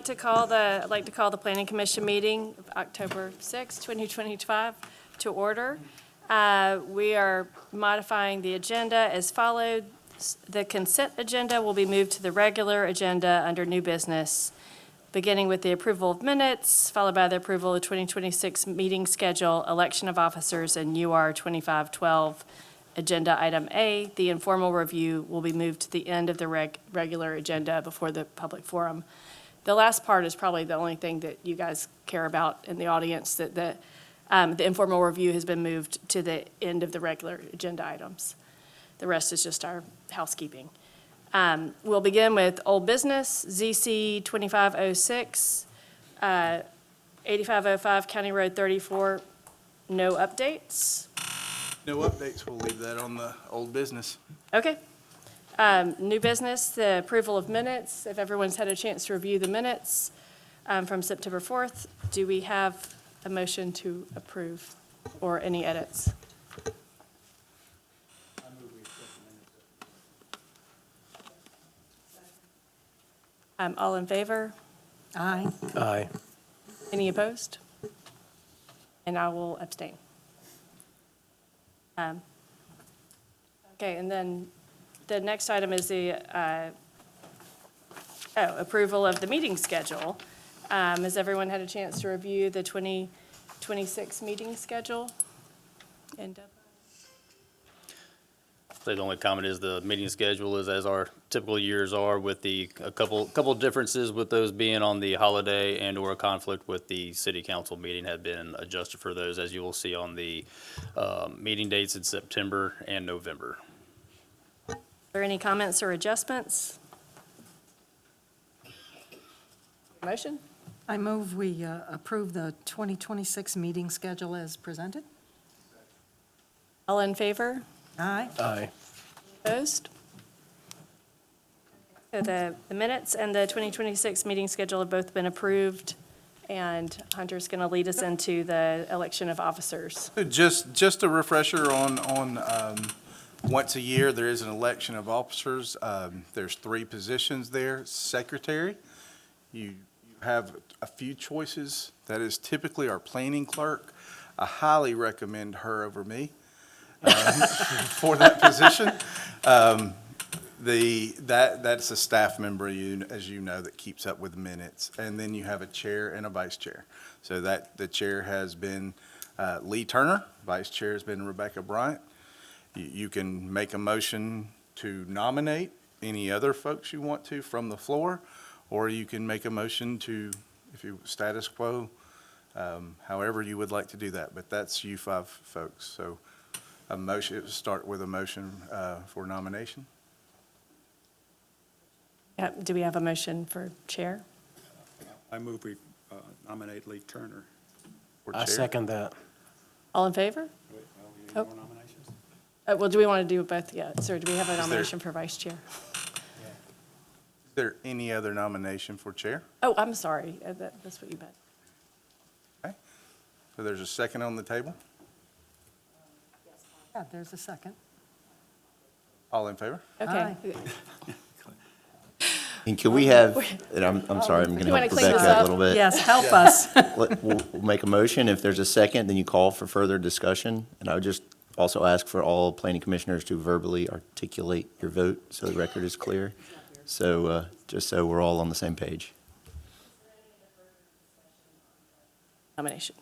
like to call the Planning Commission meeting of October 6, 2025 to order. We are modifying the agenda as followed. The consent agenda will be moved to the regular agenda under new business, beginning with the approval of minutes, followed by the approval of 2026 meeting schedule, election of officers, and UR 2512. Agenda item A, the informal review, will be moved to the end of the regular agenda before the public forum. The last part is probably the only thing that you guys care about in the audience, that the informal review has been moved to the end of the regular agenda items. The rest is just our housekeeping. We'll begin with old business, ZC 2506, 8505 County Road 34, no updates. No updates, we'll leave that on the old business. Okay. New business, the approval of minutes. If everyone's had a chance to review the minutes from September 4th, do we have a motion to approve or any edits? All in favor? Aye. Aye. Any opposed? And I will abstain. Okay, and then the next item is the approval of the meeting schedule. Has everyone had a chance to review the 2026 meeting schedule? And So the only comment is the meeting schedule is as our typical years are, with a couple differences, with those being on the holiday and or a conflict with the city council meeting have been adjusted for those, as you will see on the meeting dates in September and November. are there any comments or adjustments? Motion? I move we approve the 2026 meeting schedule as presented. All in favor? Aye. Aye. Opposed? So the minutes and the 2026 meeting schedule have both been approved, and Hunter's going to lead us into the election of officers. Just a refresher on once a year, there is an election of officers. There's 3 positions there. Secretary, you have a few choices. That is typically our planning clerk. I highly recommend her over me for that position. That's a staff member, as you know, that keeps up with minutes. And then you have a chair and a vice chair. So the chair has been Lee Turner, vice chair has been Rebecca Bryant. You can make a motion to nominate any other folks you want to from the floor, or you can make a motion to, if you status quo, however you would like to do that. But that's you 5 folks. So a motion, start with a motion for nomination. Do we have a motion for chair? I move we nominate Lee Turner. for I chair. second that. All in favor? Wait, we need Oh. more nominations? Well, do we want to do both? Yeah, sir, do we have a there- nomination for vice chair? Is there any other nomination for chair? Oh, I'm sorry, that's what you meant. Okay. So there's a second on the table. Yeah, there's a second. All in favor? Okay. And can we have, and I'm sorry, I'm going You to wanna help clean this Rebecca up? a little bit. Yes, help us. We'll make a motion. If there's a second, then you call for further discussion. And I would just also ask for all planning commissioners to verbally articulate your vote so the record is clear. So just so we're all on the same page. Nomination.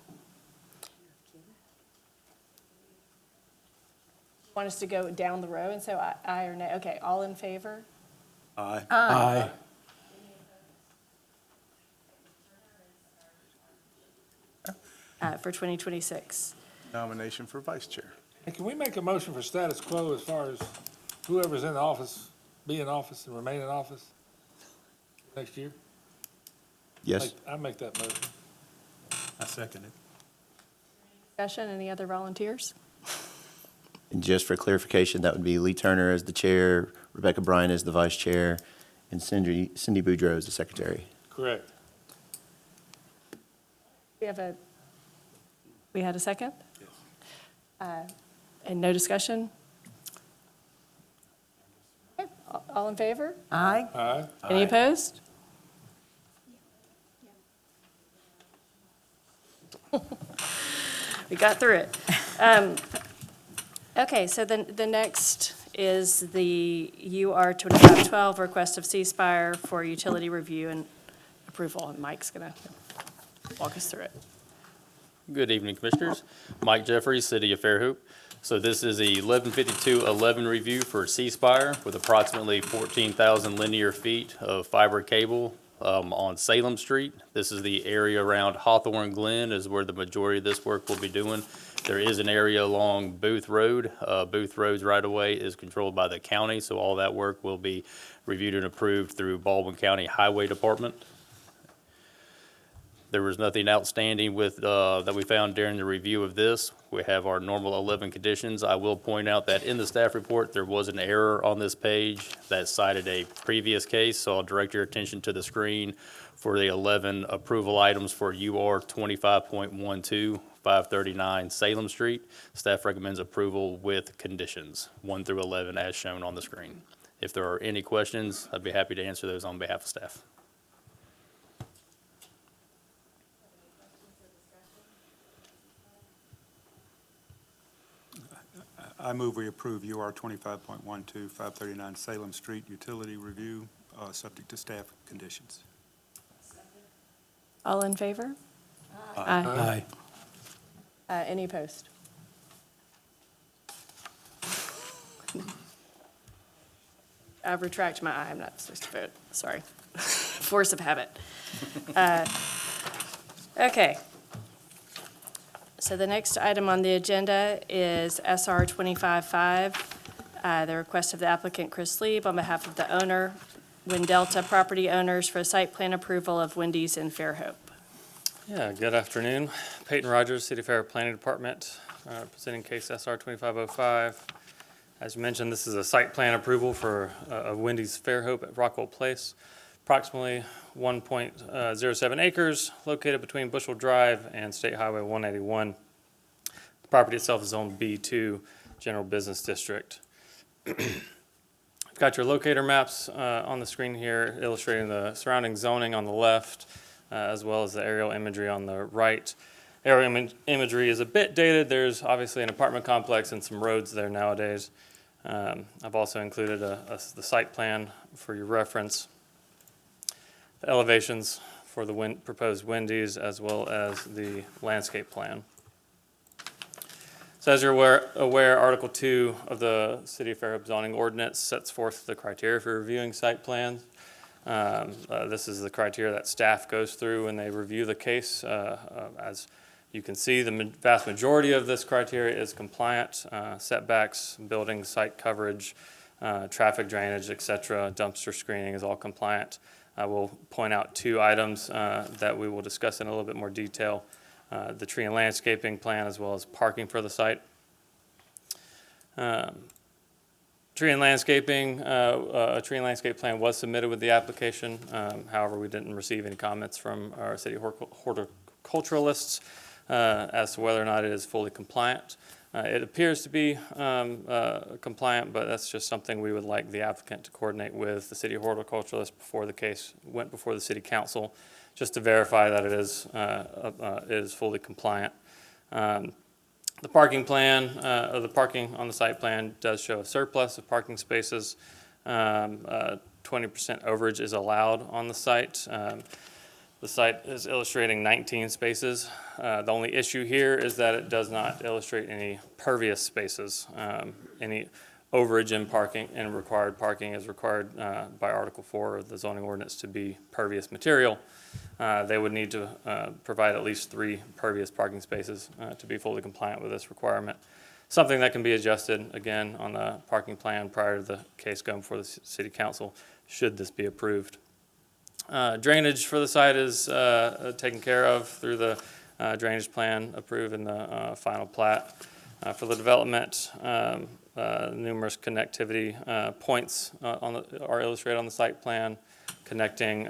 Want us to go down the row and say aye or nay? Okay, all in favor? Aye. Aye. For 2026. Nomination for vice chair. And can we make a motion for status quo as far as whoever's in office, be in office and remain in office next year? Yes? I make that motion. I second it. Discussion, any other volunteers? And just for clarification, that would be Lee Turner as the chair, Rebecca Bryant as the vice chair, and Cindy Boudreau as the secretary. Correct. We had a second? Yes. And no discussion? Okay, all in favor? Aye. Aye. Any opposed? We got through it. Okay, so the next is the UR 2512 request of ceasefire for utility review and approval, and Mike's going to walk us through it. Good evening, Commissioners. Mike Jeffries, City of Fairhope. So this is a 115211 review for ceasefire with approximately 14,000 linear feet of fiber cable on Salem Street. This is the area around Hawthorne Glen is where the majority of this work will be doing. There is an area along Booth Road. Booth Road's right-of-way is controlled by the county, so all that work will be reviewed and approved through Baldwin County Highway Department. There was nothing outstanding with, that we found during the review of this. We have our normal 11 conditions. I will point out that in the staff report, there was an error on this page that cited a previous case, so I'll direct your attention to the screen for the 11 approval items for UR 25.12, 539 Salem Street. Staff recommends approval with conditions, 1 through 11 as shown on the screen. If there are any questions, I'd be happy to answer those on behalf of staff. I move we approve UR 25.12, 539 Salem Street utility review, subject to staff conditions. All in favor? Aye. Any opposed? I retract my aye, I'm not supposed to vote, sorry. Force of habit. Okay. So the next item on the agenda is SR 25.5, the request of the applicant Chris Lieb on behalf of the owner, Wind Delta property owners for site plan approval of Wendy's in Fairhope. Yeah, good afternoon. Peyton Rogers, City Fair Planning Department, presenting case SR 2505. As you mentioned, this is a site plan approval for Wendy's Fairhope at Rockwell Place. Approximately 1.07 acres located between Bushel Drive and State Highway 181. The property itself is zoned B2, General Business District. I've got your locator maps on the screen here illustrating the surrounding zoning on the left, as well as the aerial imagery on the right. Aerial imagery is a bit dated. There's obviously an apartment complex and some roads there nowadays. I've also included the site plan for your reference. The elevations for the proposed Wendy's, as well as the landscape plan. So as you're aware, Article 2 of the City of Fairhope zoning ordinance sets forth the criteria for reviewing site plans. This is the criteria that staff goes through when they review the case. As you can see, the vast majority of this criteria is compliant. Setbacks, building site coverage, traffic drainage, etc., dumpster screening is all compliant. I will point out 2 items that we will discuss in a little bit more detail. The tree and landscaping plan, as well as parking for the site. Tree and landscaping, a tree and landscape plan was submitted with the application. However, we didn't receive any comments from our city horticulturalists as to whether or not it is fully compliant. It appears to be compliant, but that's just something we would like the applicant to coordinate with the city horticulturalist before the case went before the city council, just to verify that it is fully compliant. The parking plan, the parking on the site plan does show a surplus of parking spaces. 20% overage is allowed on the site. The site is illustrating 19 spaces. The only issue here is that it does not illustrate any pervious spaces. Any overage in parking and required parking is required by Article 4 of the zoning ordinance to be pervious material. They would need to provide at least 3 pervious parking spaces to be fully compliant with this requirement. Something that can be adjusted, again, on the parking plan prior to the case going before the city council, should this be approved. Drainage for the site is taken care of through the drainage plan approved in the final plat. For the development, numerous connectivity points are illustrated on the site plan, connecting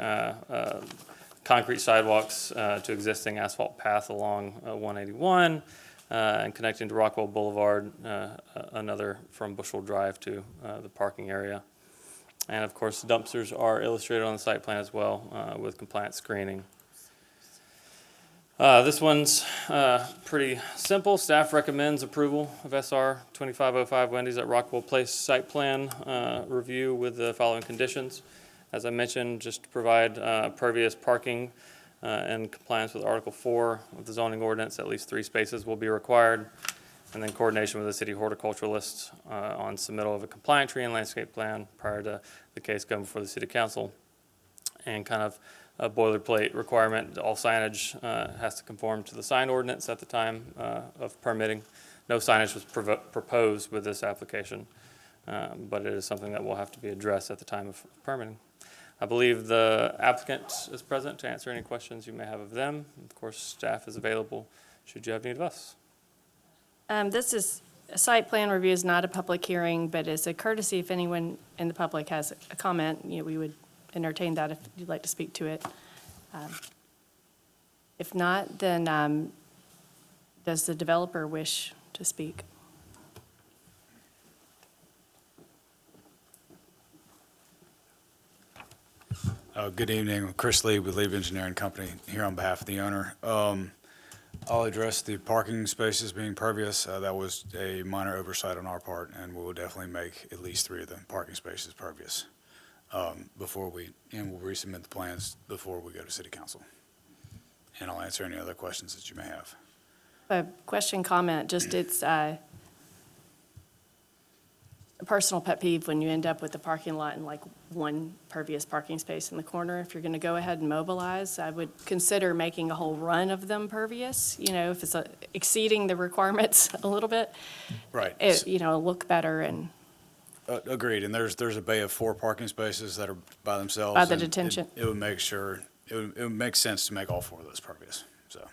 concrete sidewalks to existing asphalt path along 181, and connecting to Rockwell Boulevard, another from Bushel Drive to the parking area. And of course, dumpsters are illustrated on the site plan as well with compliant screening. This one's pretty simple. Staff recommends approval of SR 2505 Wendy's at Rockwell Place site plan review with the following conditions. As I mentioned, just to provide pervious parking in compliance with Article 4 of the zoning ordinance, at least 3 spaces will be required. And then coordination with the city horticulturalist on submittal of a compliant tree and landscape plan prior to the case going before the city council. And kind of a boilerplate requirement, all signage has to conform to the sign ordinance at the time of permitting. No signage was proposed with this application, but it is something that will have to be addressed at the time of permitting. I believe the applicant is present to answer any questions you may have of them. Of course, staff is available should you have need of us. This is, a site plan review is not a public hearing, but it's a courtesy if anyone in the public has a comment, we would entertain that if you'd like to speak to it. If not, then does the developer wish to speak? Good evening, Chris Lee with Lee Engineering Company, here on behalf of the owner. I'll address the parking spaces being pervious. That was a minor oversight on our part, and we will definitely make at least 3 of the parking spaces pervious and we'll resubmit the plans before we go to city council. And I'll answer any other questions that you may have. A question, comment, just it's a personal pet peeve when you end up with the parking lot and like one pervious parking space in the corner. If you're going to go ahead and mobilize, I would consider making a whole run of them pervious, if it's exceeding the requirements a little bit. Right. Look better and Agreed, and there's a bay of 4 parking spaces that are by themselves. By the and detention. It would make sure, it would make sense to make all 4 of those pervious, so.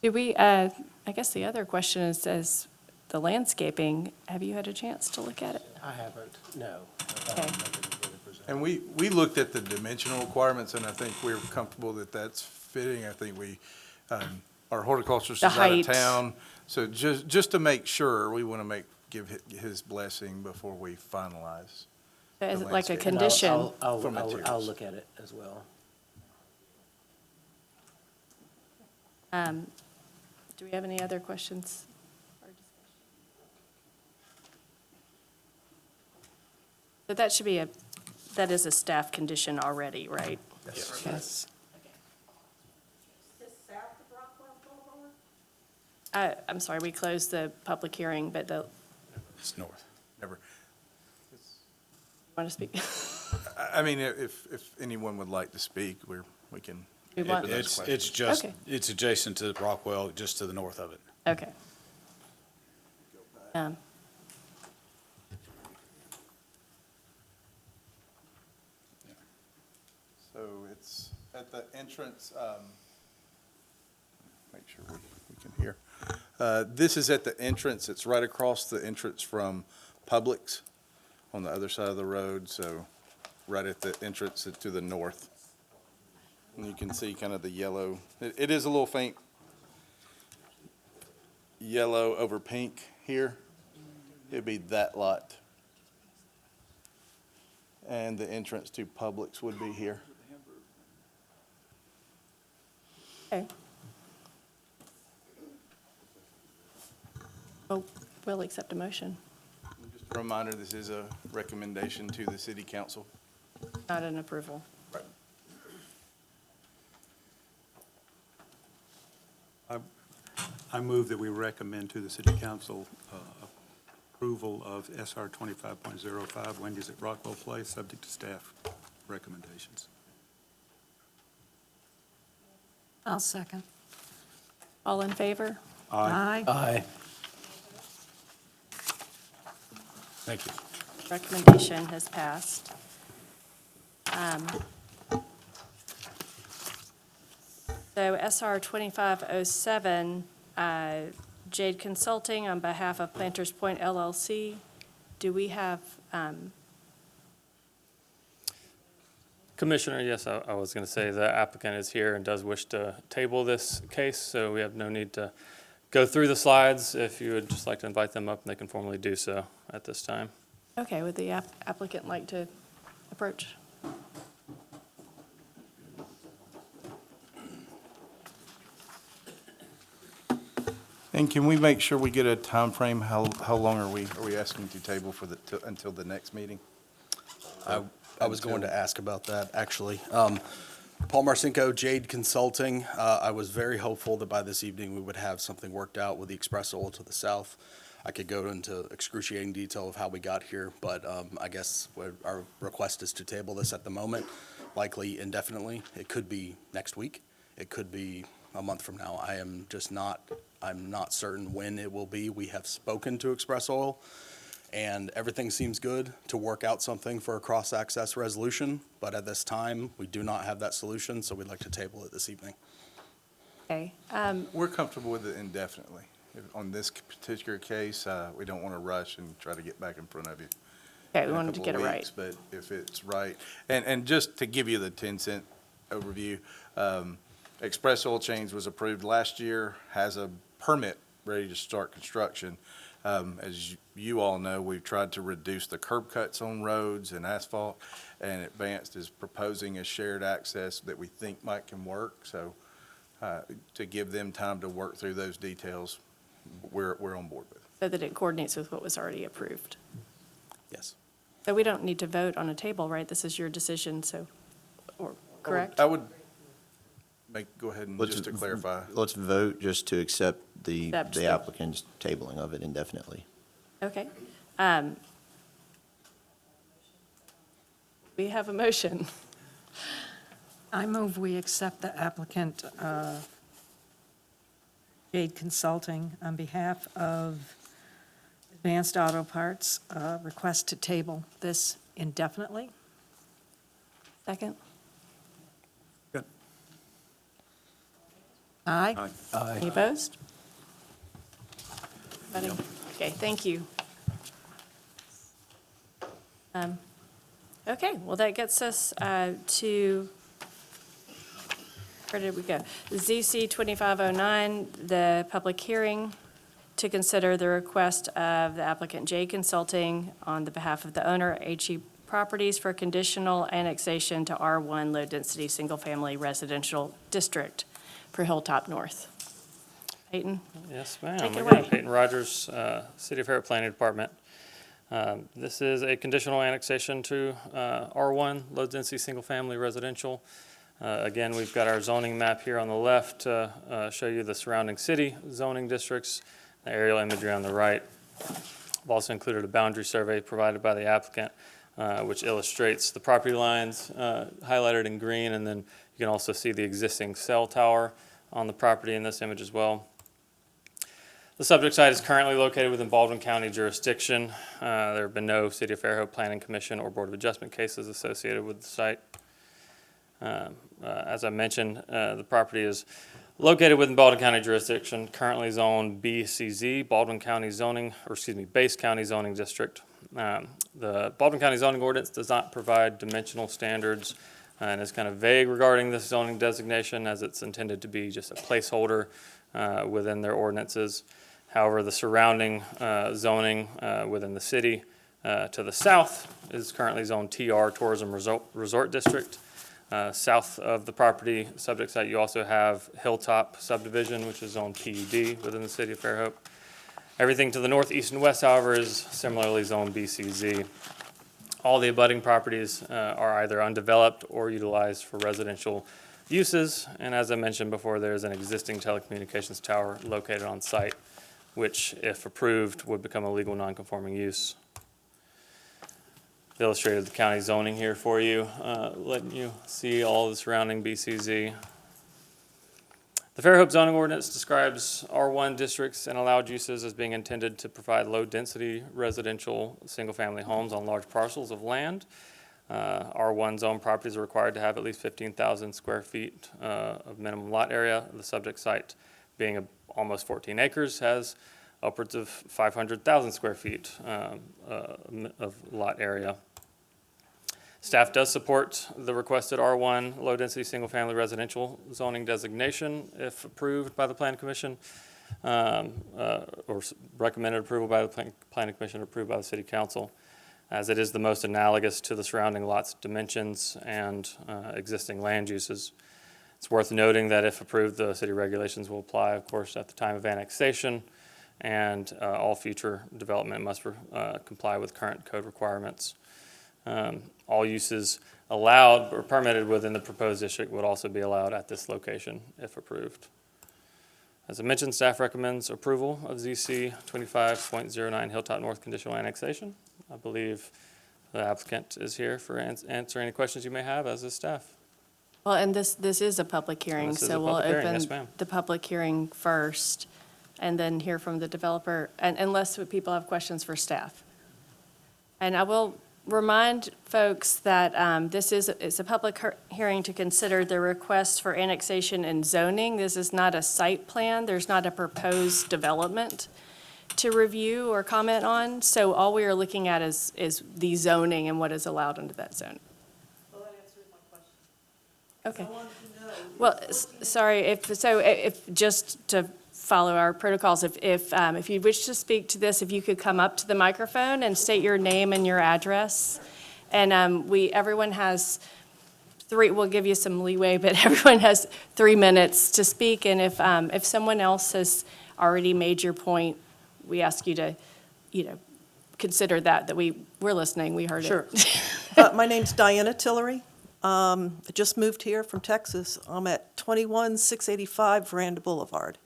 do we, I guess the other question is the landscaping, have you had a chance to look at it? I haven't, no. Okay. And we looked at the dimensional requirements, and I think we're comfortable that that's fitting. I think our horticulturist is The out of height. town. So just to make sure, we want to give his blessing before we finalize. Is The it like a landscape. condition? I'll For materials. look at it as well. Do we have any other questions? So that should be that is a staff condition already, right? Yes. Is this south of Rockwell Boulevard? I'm sorry, we closed the public hearing, but It's north. Never. want to speak? I mean, if anyone would like to speak, we can. We want- answer those It's questions. just, Okay. it's adjacent to Rockwell, just to the north of it. Okay. So it's at the entrance, make sure we can hear. This is at the entrance, it's right across the entrance from Publix on the other side of the road, so right at the entrance to the north. And you can see kind of the yellow, it is a little faint yellow over pink here. It'd be that lot. And the entrance to Publix would be here. Okay. Oh, we'll accept a motion, Just a reminder, this is a recommendation to the city council. not an approval. I move that we recommend to the city council approval of SR 25.05 Wendy's at Rockwell Place, subject to staff recommendations. I'll second. All in favor? Aye. Aye. Thank you. Recommendation has passed. So SR 2507, Jade Consulting on behalf of Planters Point LLC. Do we have, Commissioner, yes, I was going to say the applicant is here and does wish to table this case, so we have no need to go through the slides. If you would just like to invite them up, they can formally do so at this time. okay, would the applicant like to approach? And can we make sure we get a time frame? How long are we asking to table for until the next meeting? I was going to ask about that, actually. Paul Marcinko, Jade Consulting. I was very hopeful that by this evening we would have something worked out with the express oil to the south. I could go into excruciating detail of how we got here, but I guess our request is to table this at the moment, likely indefinitely. It could be next week. It could be a month from now. I'm not certain when it will be. We have spoken to Express Oil, and everything seems good to work out something for a cross-access resolution, but at this time, we do not have that solution, so we'd like to table it this evening. Okay. We're comfortable with it indefinitely. On this particular case, we don't want to rush and try to get back in front of you. Okay, we in a wanted to couple get of it right. weeks, But if it's right, and just to give you the 10-cent overview, Express Oil Change was approved last year, has a permit ready to start construction. As you all know, we've tried to reduce the curb cuts on roads and asphalt, and Advanced is proposing a shared access that we think can work. So to give them time to work through those details, we're on board with. So that it coordinates with what was already approved. Yes. So we don't need to vote on a table, right? This is your decision, so, or, correct? I would go ahead and just to clarify. Let's vote just to accept the Accept the- applicant's tabling of it indefinitely. Okay. We have a motion. I move we accept the applicant, Jade Consulting, on behalf of Advanced Auto Parts, request to table this indefinitely. Second? Good. Aye. Any opposed? Anybody? Okay, thank you. Okay, well, that gets us to, where did we go? ZC 2509, the public hearing to consider the request of the applicant J Consulting on the behalf of the owner, HE Properties, for conditional annexation to R1 low-density, single-family residential district for Hilltop North. Peyton? Yes, ma'am. Take it Again, away. Peyton Rogers, City of Fairhope Planning Department. This is a conditional annexation to R1, low-density, single-family residential. Again, we've got our zoning map here on the left to show you the surrounding city zoning districts, the aerial imagery on the right. I've also included a boundary survey provided by the applicant, which illustrates the property lines highlighted in green, and then you can also see the existing cell tower on the property in this image as well. The subject site is currently located within Baldwin County jurisdiction. There have been no City of Fairhope Planning Commission or Board of Adjustment cases associated with the site. As I mentioned, the property is located within Baldwin County jurisdiction, currently zoned BCZ, Baldwin County zoning, or excuse me, Base County zoning district. The Baldwin County zoning ordinance does not provide dimensional standards and is kind of vague regarding this zoning designation, as it's intended to be just a placeholder within their ordinances. However, the surrounding zoning within the city to the south is currently zoned TR, Tourism Resort District. South of the property subject site, you also have Hilltop subdivision, which is zoned PUD within the city of Fairhope. Everything to the north, east, and west, however, is similarly zoned BCZ. All the abutting properties are either undeveloped or utilized for residential uses. And as I mentioned before, there is an existing telecommunications tower located on site, which, if approved, would become a legal non-conforming use. Illustrated the county zoning here for you, letting you see all the surrounding BCZ. The Fairhope zoning ordinance describes R1 districts and allowed uses as being intended to provide low-density residential single-family homes on large parcels of land. R1 zone properties are required to have at least 15,000 square feet of minimum lot area. The subject site, being almost 14 acres, has upwards of 500,000 square feet of lot area. Staff does support the requested R1 low-density single-family residential zoning designation if approved by the Planning Commission, or recommended approval by the Planning Commission, approved by the City Council, as it is the most analogous to the surrounding lots' dimensions and existing land uses. It's worth noting that if approved, the city regulations will apply, of course, at the time of annexation, and all future development must comply with current code requirements. All uses allowed or permitted within the proposed district would also be allowed at this location if approved. As I mentioned, staff recommends approval of ZC 25.09 Hilltop North conditional annexation. I believe the applicant is here for answer any questions you may have, as is staff. Well, and this is a public hearing, This is so a we'll public hearing, yes, open ma'am. the public hearing first and then hear from the developer, and unless people have questions for staff. And I will remind folks that it's a public hearing to consider the request for annexation and zoning. This is not a site plan. There's not a proposed development to review or comment on. So all we are looking at is the zoning and what is allowed under that zone. Well, that answers my question. Okay. I wanted to know. Well, sorry, if just to follow our protocols, if you wish to speak to this, if you could come up to the microphone and state your name and your address. And everyone has we'll give you some leeway, but everyone has 3 minutes to speak. And if someone else has already made your point, we ask you to, consider that we're listening, we heard it. Sure. My name's Diana Tillery. I just moved here from Texas. I'm at 21685 Veranda Boulevard.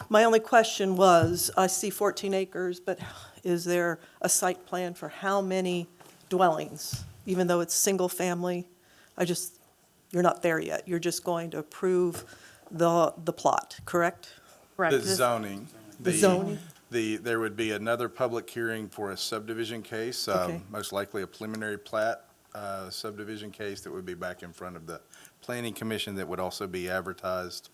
My only question was, I see 14 acres, but is there a site plan for how many dwellings? Even though it's single family, you're not there yet. You're just going to approve the plot, correct? Correct. The zoning. The zoning? There would be another public hearing for a subdivision case, Okay. most likely a preliminary plat subdivision case that would be back in front of the planning commission that would also be advertised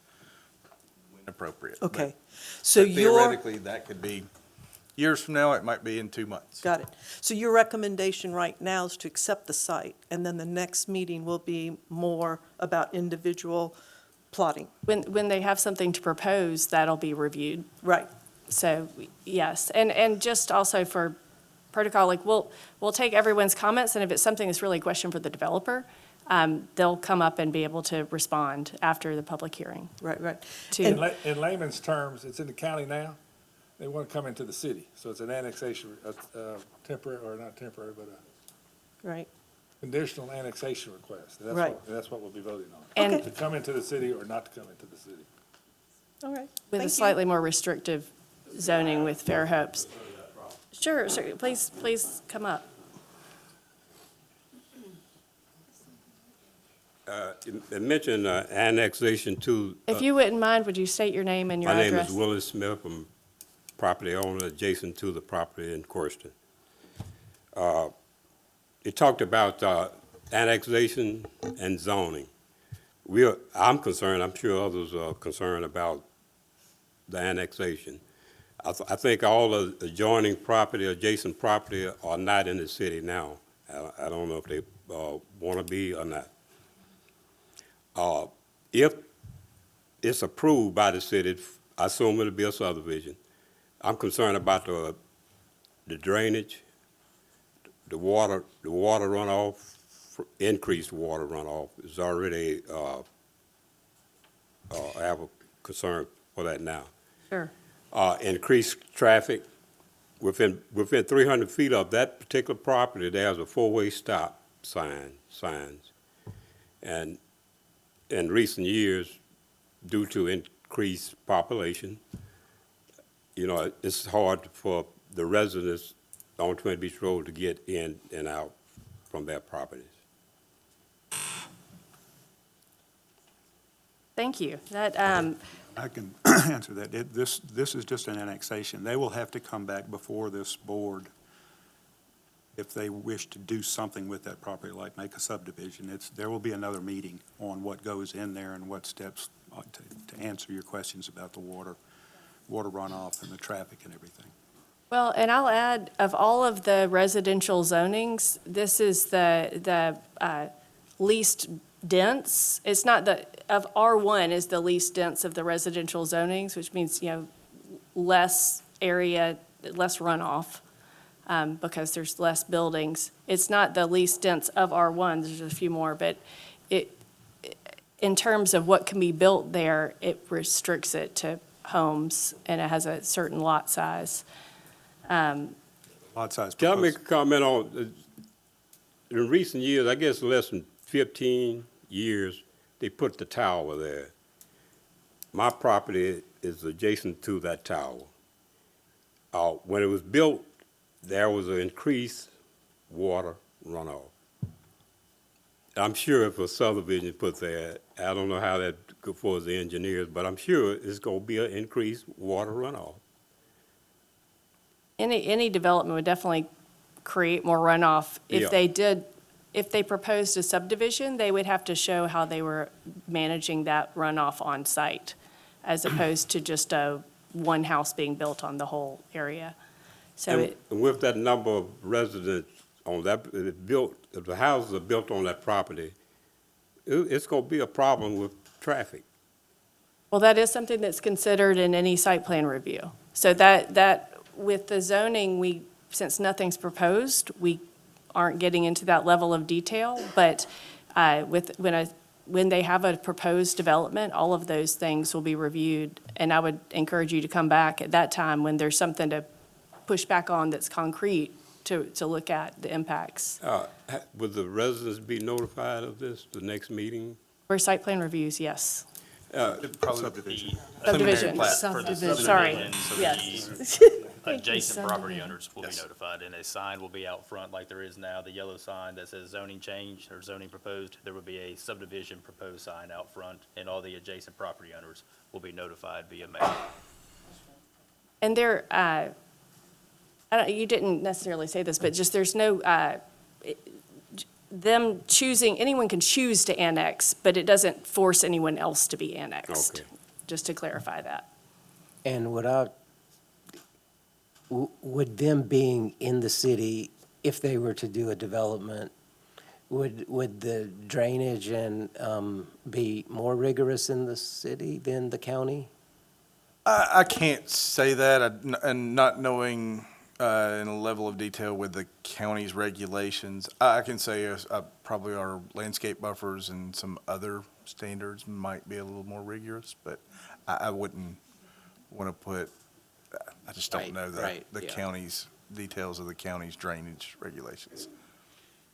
when appropriate. Okay. But So theoretically, that could be years from now, it might be in 2 months. Got it. So your recommendation right now is to accept the site, and then the next meeting will be more about individual plotting? When they have something to propose, that'll be reviewed. Right. So, yes, and just also for protocol, like, we'll take everyone's comments, and if it's something that's really a question for the developer, they'll come up and be able to respond after the public hearing. Right, right. To, In layman's terms, it's in the county now. They want to come into the city. So it's an annexation, temporary, or not temporary, but a Right. conditional annexation request. Right. That's what we'll be voting on. And- To come into the city or not to come into the city. All right. with a Thank you. slightly more restrictive zoning with Fairhopes. Sure, please come up. It mentioned annexation to. If you wouldn't mind, would you state your name and your My name address? is Willis Smith. I'm property owner adjacent to the property in question. It talked about annexation and zoning. I'm concerned, I'm sure others are concerned about the annexation. I think all the adjoining property, adjacent property are not in the city now. I don't know if they want to be or not. If it's approved by the city, I assume it'll be a subdivision. I'm concerned about the drainage, the water runoff, increased water runoff. It's already, I have a concern for that now. Sure. Increased traffic. Within 300 feet of that particular property, there's a four-way stop signs. And in recent years, due to increased population, it's hard for the residents on Twin Beach Road to get in and out from their properties. Thank you. That, I can answer that. This is just an annexation. They will have to come back before this board if they wish to do something with that property, like make a subdivision. There will be another meeting on what goes in there and what steps to answer your questions about the water runoff and the traffic and everything. well, and I'll add, of all of the residential zonings, this is the least dense. It's not of R1 is the least dense of the residential zonings, which means, less area, less runoff, because there's less buildings. It's not the least dense of R1, there's a few more, but in terms of what can be built there, it restricts it to homes, and it has a certain lot size. Lot size Can I make proposed. a comment on, in recent years, I guess less than 15 years, they put the tower there. My property is adjacent to that tower. When it was built, there was an increased water runoff. I'm sure if a subdivision put there, I don't know how that goes for the engineers, but I'm sure it's gonna be an increased water runoff. Any development would definitely create more runoff. Yeah. If they proposed a subdivision, they would have to show how they were managing that runoff on site, as opposed to just one house being built on the whole area. So And with that number of residents on that, if the houses are built on that property, it's gonna be a problem with traffic. well, that is something that's considered in any site plan review. So that, with the zoning, since nothing's proposed, we aren't getting into that level of detail, but when they have a proposed development, all of those things will be reviewed, and I would encourage you to come back at that time when there's something to push back on that's concrete to look at the impacts. Would the residents be notified of this, the next meeting? For site plan reviews, yes. Subdivision. Subdivision. Subdivision. Sorry, So yes. the adjacent property owners will be notified, and a sign will be out front like there is now, the yellow sign that says zoning change or zoning proposed. There will be a subdivision proposed sign out front, and all the adjacent property owners will be notified via mail. And you didn't necessarily say this, but just there's no, anyone can choose to annex, but it doesn't force anyone else to be annexed. Okay. Just to clarify that. And would them being in the city, if they were to do a development, would the drainage and be more rigorous in the city than the county? I can't say that, and not knowing in a level of detail with the county's regulations. I can say probably our landscape buffers and some other standards might be a little more rigorous, but I wouldn't want to put, I just don't know the yeah. county's, details of the county's drainage regulations.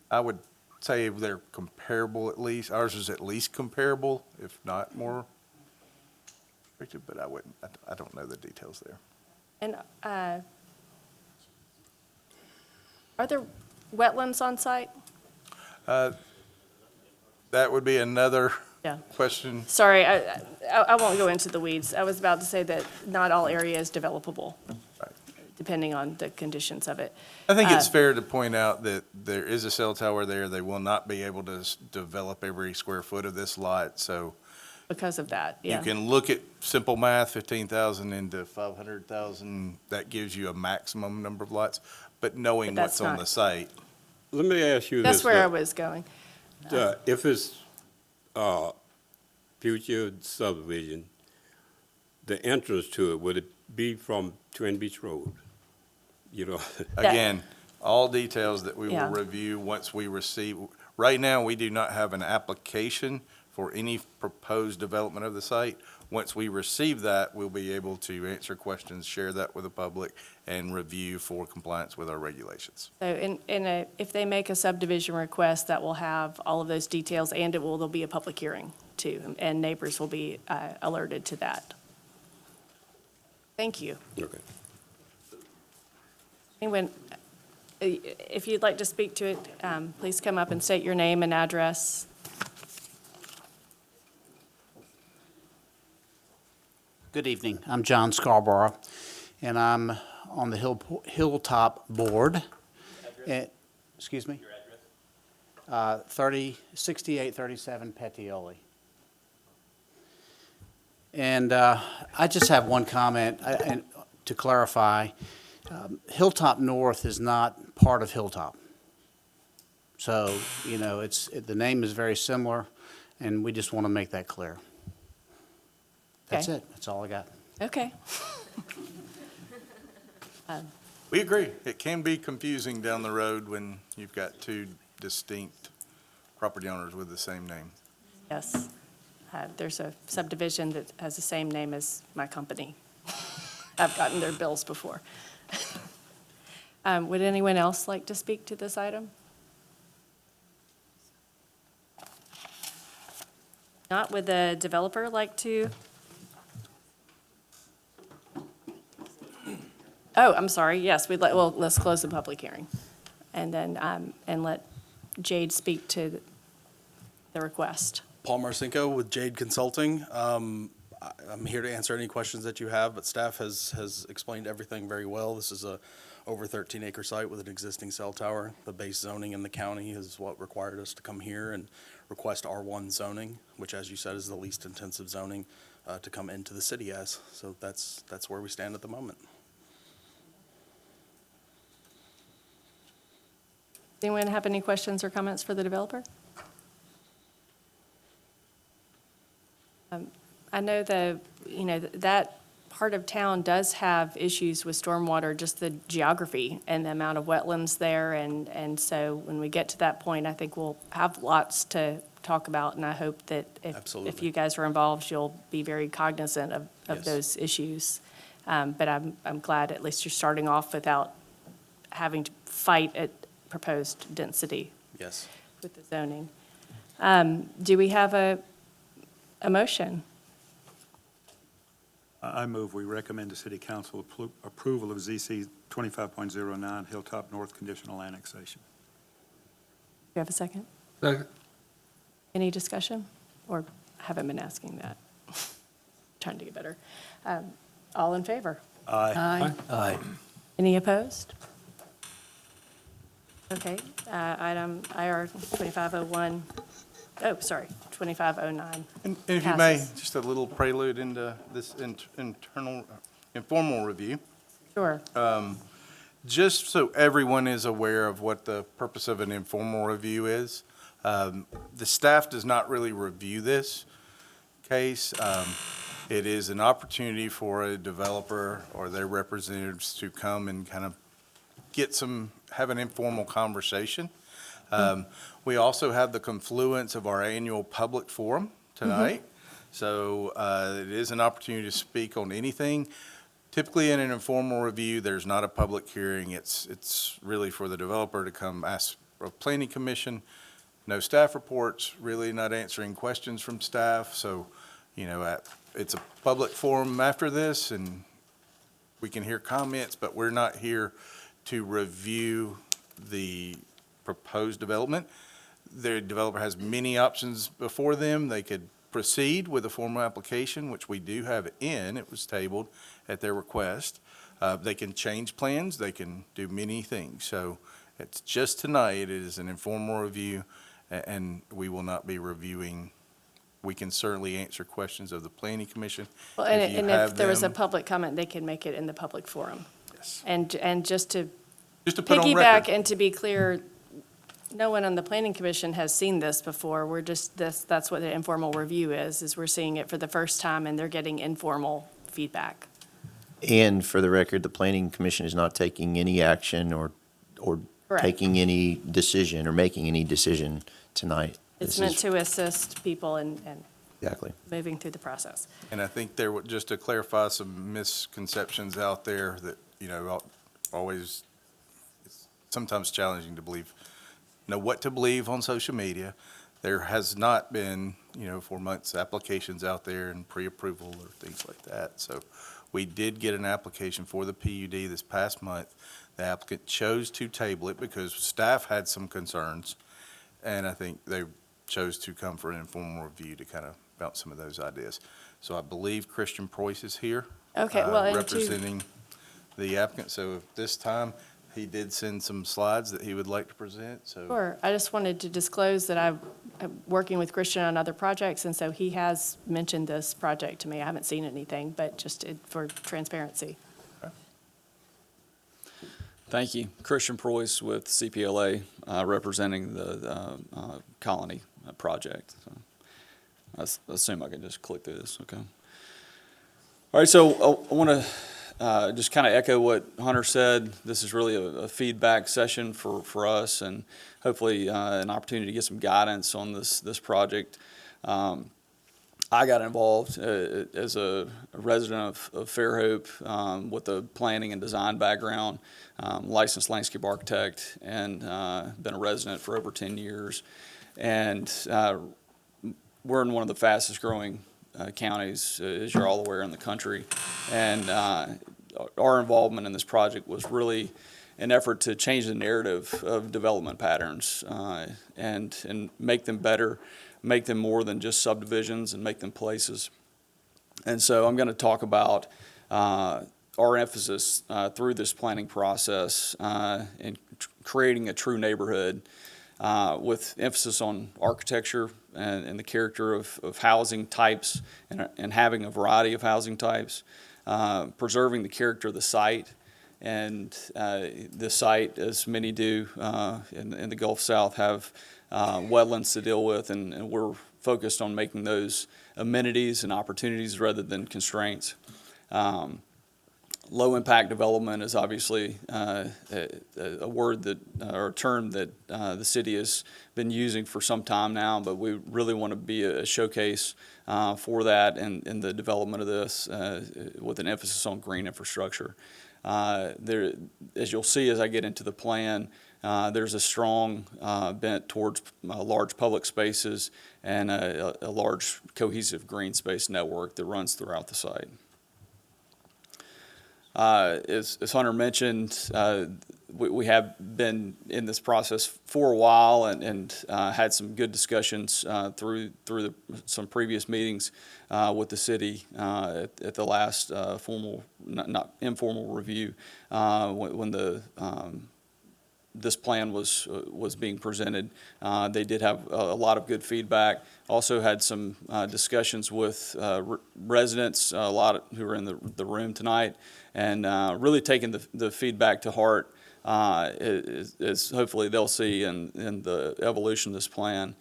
I would say they're comparable at least. Ours is at least comparable, if not more restricted, but I don't know the details there. And are there wetlands on site? That would be another Yeah. question. Sorry, I won't go into the weeds. I was about to say that not all area is developable, depending on the conditions of it. I think it's fair to point out that there is a cell tower there. They will not be able to develop every square foot of this lot, so Because of that, you yeah. can look at simple math, 15,000 into 500,000, that gives you a maximum number of lots, but knowing But that's what's on not- the site. Let me ask you this. That's where I though. was going. If it's future subdivision, the entrance to it, would it be from Twin Beach Road? You know, Again, all details that we will Yeah. review once we receive. Right now, we do not have an application for any proposed development of the site. Once we receive that, we'll be able to answer questions, share that with the public, and review for compliance with our regulations. So if they make a subdivision request, that will have all of those details, and there'll be a public hearing too, and neighbors will be alerted to that. Thank you. okay. Anyone, if you'd like to speak to it, please come up and state your name and address. Good evening. I'm John Scarborough, and I'm on the Hilltop Board. Excuse me? Your address? 6837 Pettioli. And I just have one comment and to clarify. Hilltop North is not part of Hilltop. So, you know, the name is very similar, and we just want to make that clear. That's Okay. it. That's all I got. Okay. We agree. It can be confusing down the road when you've got two distinct property owners with the same name. Yes. There's a subdivision that has the same name as my company. I've gotten their bills before. Would anyone else like to speak to this item? Not, would the developer like to? Oh, I'm sorry, yes, let's close the public hearing. And then, and let Jade speak to the request. Paul Marcinko with Jade Consulting. I'm here to answer any questions that you have, but staff has explained everything very well. This is a over 13-acre site with an existing cell tower. The base zoning in the county is what required us to come here and request R1 zoning, which, as you said, is the least intensive zoning to come into the city as. So that's where we stand at the moment. Does anyone have any questions or comments for the developer? I know that part of town does have issues with stormwater, just the geography and the amount of wetlands there. And so when we get to that point, I think we'll have lots to talk about. And I hope that if Absolutely. you guys are involved, you'll be very cognizant of Yes. those issues. But I'm glad at least you're starting off without having to fight at proposed density Yes. with the zoning. Do we have a motion? I move we recommend to City Council approval of ZC 25.09 Hilltop North conditional annexation. Do you have a second? Second. Any discussion? Or haven't been asking that? Trying to get better. All in favor? Aye. Aye. Any opposed? Okay, item IR 2501, 2509. And if you may, Passes. just a little prelude into this informal review. Sure. Just so everyone is aware of what the purpose of an informal review is, the staff does not really review this case. It is an opportunity for a developer or their representatives to come and kind of have an informal conversation. We also have the confluence of our annual public forum tonight. So it is an opportunity to speak on anything. Typically in an informal review, there's not a public hearing. It's really for the developer to come ask a planning commission. No staff reports, really not answering questions from staff. So, it's a public forum after this and we can hear comments, but we're not here to review the proposed development. The developer has many options before them. They could proceed with a formal application, which we do have in. It was tabled at their request. They can change plans. They can do many things. So it's just tonight. It is an informal review, and we will not be reviewing. We can certainly answer questions of the planning commission. Well, you and have if there was a them. public comment, they can make it in the public forum. Yes. And just to Just to put on piggyback record. and to be clear, no one on the planning commission has seen this before. We're just, that's what the informal review is we're seeing it for the first time and they're getting informal feedback. And for the record, the planning commission is not taking any action or Correct. taking any decision or making any decision tonight. It's This meant is- to assist people in Exactly. moving through the process. And I think just to clarify some misconceptions out there that, always, it's sometimes challenging to know what to believe on social media. There has not been, for months, applications out there and pre-approval or things like that. So we did get an application for the PUD this past month. The applicant chose to table it because staff had some concerns. And I think they chose to come for an informal review to kind of bounce some of those ideas. So I believe Christian Preuss is here. Okay, well, and to- Representing the applicant. So at this time, he did send some slides that he would like to present, so. Sure. I just wanted to disclose that I'm working with Christian on other projects, and so he has mentioned this project to me. I haven't seen anything, but just for transparency. Thank you. Christian Preuss with CPLA, representing the Colony project. So I assume I can just click through this, okay? All right, so I want to just kind of echo what Hunter said. This is really a feedback session for us and hopefully an opportunity to get some guidance on this project. I got involved as a resident of Fairhope with a planning and design background, licensed landscape architect, and been a resident for over 10 years. And we're in one of the fastest growing counties, as you're all aware, in the country. And our involvement in this project was really an effort to change the narrative of development patterns and make them better, make them more than just subdivisions, and make them places. And so I'm going to talk about our emphasis through this planning process in creating a true neighborhood with emphasis on architecture and the character of housing types and having a variety of housing types, preserving the character of the site. And the site, as many do in the Gulf South, have wetlands to deal with, and we're focused on making those amenities and opportunities rather than constraints. Low impact development is obviously a word that, or a term that the city has been using for some time now, but we really want to be a showcase for that in the development of this with an emphasis on green infrastructure. There, as you'll see as I get into the plan, there's a strong bent towards large public spaces and a large cohesive green space network that runs throughout the site. As Hunter mentioned, we have been in this process for a while and had some good discussions through some previous meetings with the city at the last formal, not informal review when the this plan was being presented. They did have a lot of good feedback. Also had some discussions with residents, a lot who are in the room tonight, and really taking the feedback to heart, as hopefully they'll see in the evolution of this plan.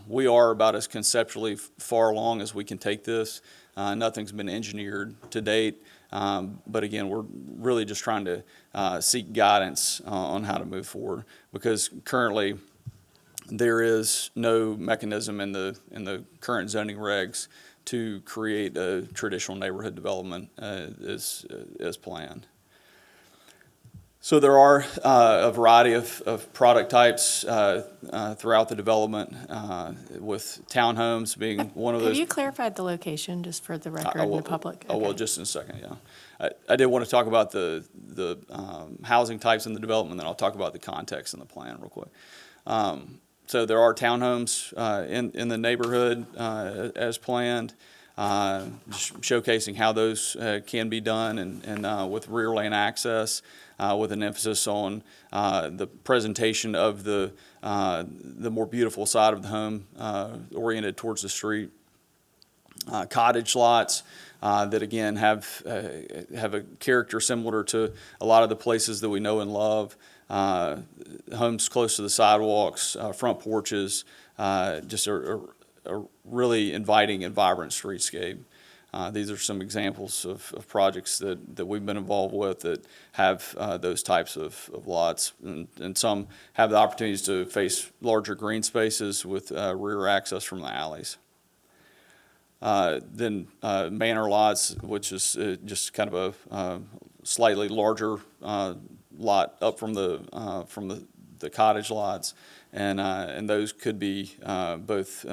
We are about as conceptually far along as we can take this. Nothing's been engineered to date. But again, we're really just trying to seek guidance on how to move forward, because currently there is no mechanism in the current zoning regs to create a traditional neighborhood development as planned. So there are a variety of product types throughout the development, with townhomes being one of those. Have you clarified the location, just for the record and the public? Oh, well, just in a second, yeah. I did want to talk about the housing types in the development, then I'll talk about the context in the plan real quick. So there are townhomes in the neighborhood as planned, showcasing how those can be done and with rear lane access, with an emphasis on the presentation of the more beautiful side of the home oriented towards the street. Cottage lots that again have a character similar to a lot of the places that we know and love. Homes close to the sidewalks, front porches, just a really inviting and vibrant streetscape. These are some examples of projects that we've been involved with that have those types of lots, and some have the opportunities to face larger green spaces with rear access from the alleys. Then manor lots, which is just kind of a slightly larger lot up from the cottage lots, and those could be both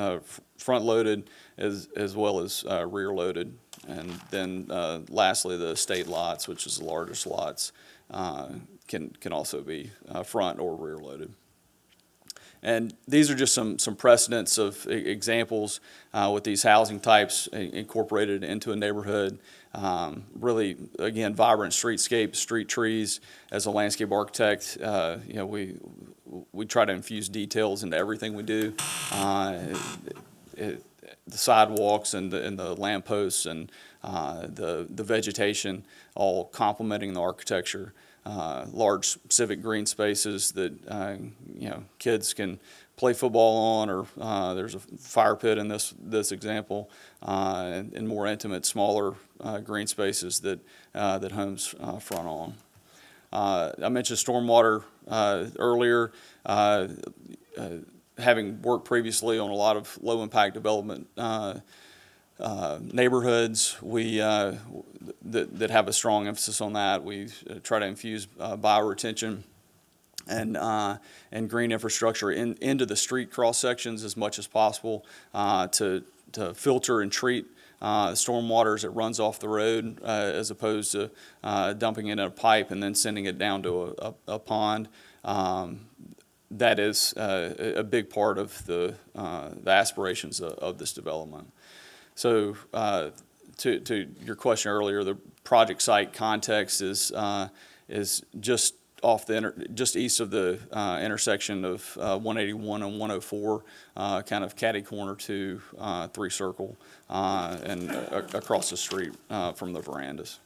front-loaded as well as rear-loaded. And then lastly, the estate lots, which is the largest lots, can also be front or rear-loaded. And these are just some precedents of examples with these housing types incorporated into a neighborhood. Really, again, vibrant streetscape, street trees. As a landscape architect, we try to infuse details into everything we do. The sidewalks and the lampposts and the vegetation, all complementing the architecture. Large civic green spaces that kids can play football on, or there's a fire pit in this example, and more intimate, smaller green spaces that homes front on. I mentioned stormwater earlier. Having worked previously on a lot of low impact development neighborhoods. That have a strong emphasis on that. We try to infuse bioretention and green infrastructure into the street cross sections as much as possible to filter and treat stormwater as it runs off the road, as opposed to dumping it in a pipe and then sending it down to a pond. That is a big part of the aspirations of this development. So to your question earlier, the project site context is just off just east of the intersection of 181 and 104, kind of catty corner to 3 Circle, and across the street from the verandas.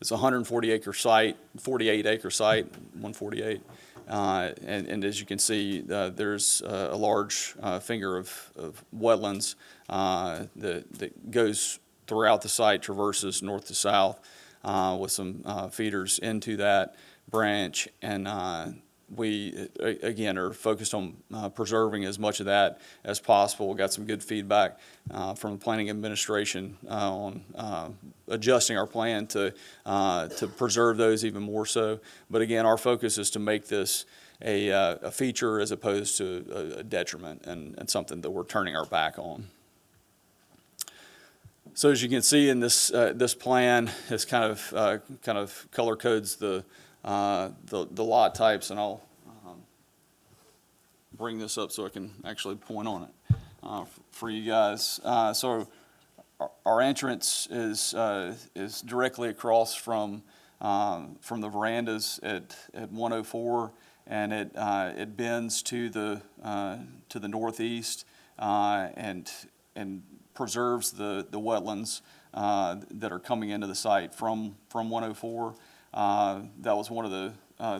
It's a 148 acre site, 148. And as you can see, there's a large finger of wetlands that goes throughout the site, traverses north to south, with some feeders into that branch. And we, again, are focused on preserving as much of that as possible. We got some good feedback from the planning administration on adjusting our plan to preserve those even more so. But again, our focus is to make this a feature as opposed to a detriment, and something that we're turning our back on. So as you can see in this plan, it's kind of color codes the lot types, and I'll bring this up so I can actually point on it for you guys. So our entrance is directly across from the verandas at 104, and it bends to the northeast and preserves the wetlands that are coming into the site from 104. That was one of the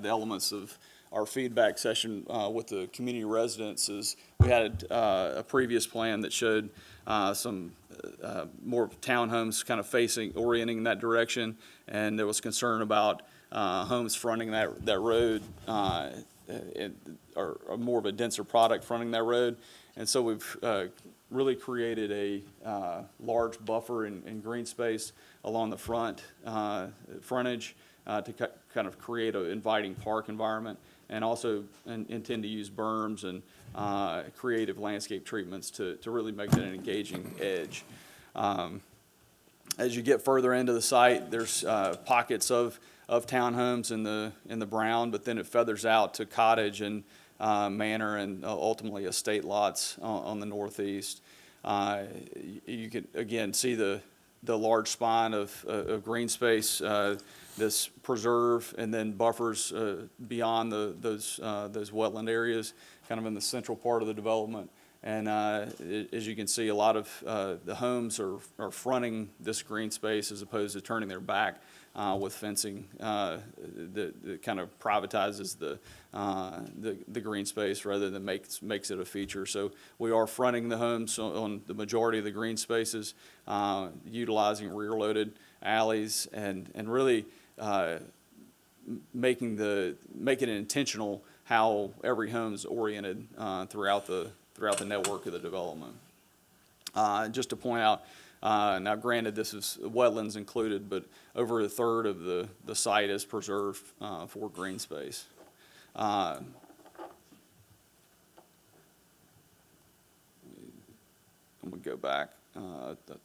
elements of our feedback session with the community residents. Is we had a previous plan that showed some more townhomes kind of orienting in that direction, and there was concern about homes fronting that road, or more of a denser product fronting that road. And so we've really created a large buffer and green space along the frontage to kind of create an inviting park environment, and also intend to use berms and creative landscape treatments to really make that an engaging edge. As you get further into the site, there's pockets of townhomes in the brown, but then it feathers out to cottage and manor and ultimately estate lots on the northeast. You can again see the large spine of green space, this preserve and then buffers beyond those wetland areas, kind of in the central part of the development. And as you can see, a lot of the homes are fronting this green space as opposed to turning their back with fencing that kind of privatizes the green space rather than makes it a feature. So we are fronting the homes on the majority of the green spaces, utilizing rear-loaded alleys, and really making it intentional how every home is oriented throughout the network of the development. Just to point out, now granted this is wetlands included, but over a third of the site is preserved for green space. I'm gonna go back.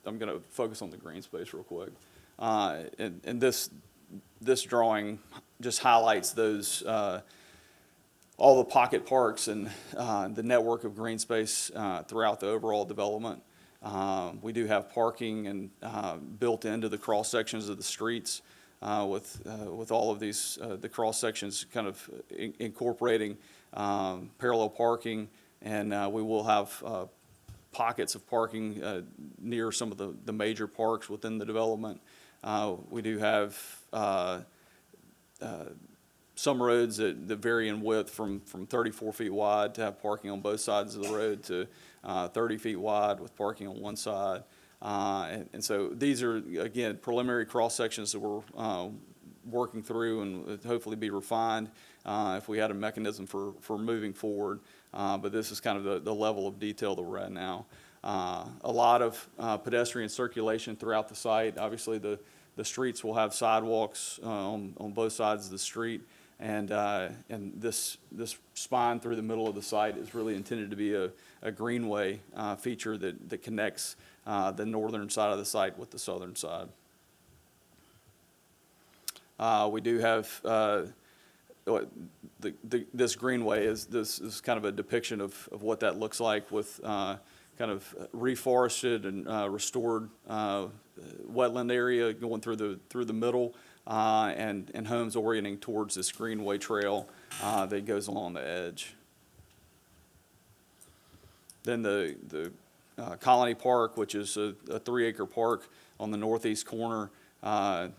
I'm gonna focus on the green space real quick. And this drawing just highlights those all the pocket parks and the network of green space throughout the overall development. We do have parking and built into the cross sections of the streets with all of these the cross sections kind of incorporating parallel parking, and we will have pockets of parking near some of the major parks within the development. We do have some roads that vary in width from 34 feet wide to have parking on both sides of the road to 30 feet wide with parking on one side. And so these are, again, preliminary cross sections that we're working through and hopefully be refined if we had a mechanism for moving forward. But this is kind of the level of detail that we're at now. a lot of pedestrian circulation throughout the site. Obviously, the streets will have sidewalks on both sides of the street, and this spine through the middle of the site is really intended to be a greenway feature that connects the northern side of the site with the southern side. We do have this greenway is kind of a depiction of what that looks like with kind of reforested and restored wetland area going through the middle, and homes orienting towards this greenway trail that goes along the edge. Then the Colony Park, which is a 3-acre park on the northeast corner,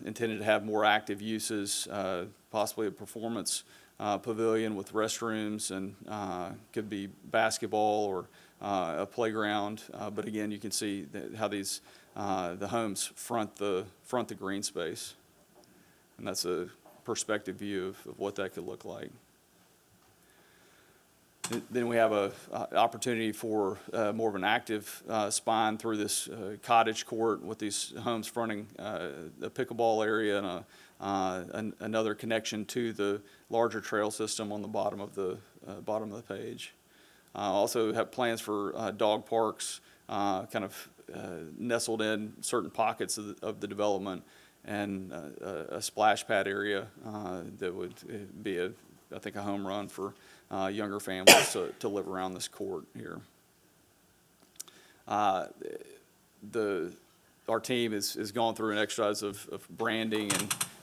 intended to have more active uses, possibly a performance pavilion with restrooms, and could be basketball or a playground. But again, you can see how these the homes front the green space, and that's a perspective view of what that could look like. Then we have a opportunity for more of an active spine through this cottage court with these homes fronting a pickleball area and another connection to the larger trail system on the bottom of the page. Also have plans for dog parks, kind of nestled in certain pockets of the development, and a splash pad area that would be I think a home run for younger families to live around this court here. Our team has gone through an exercise of branding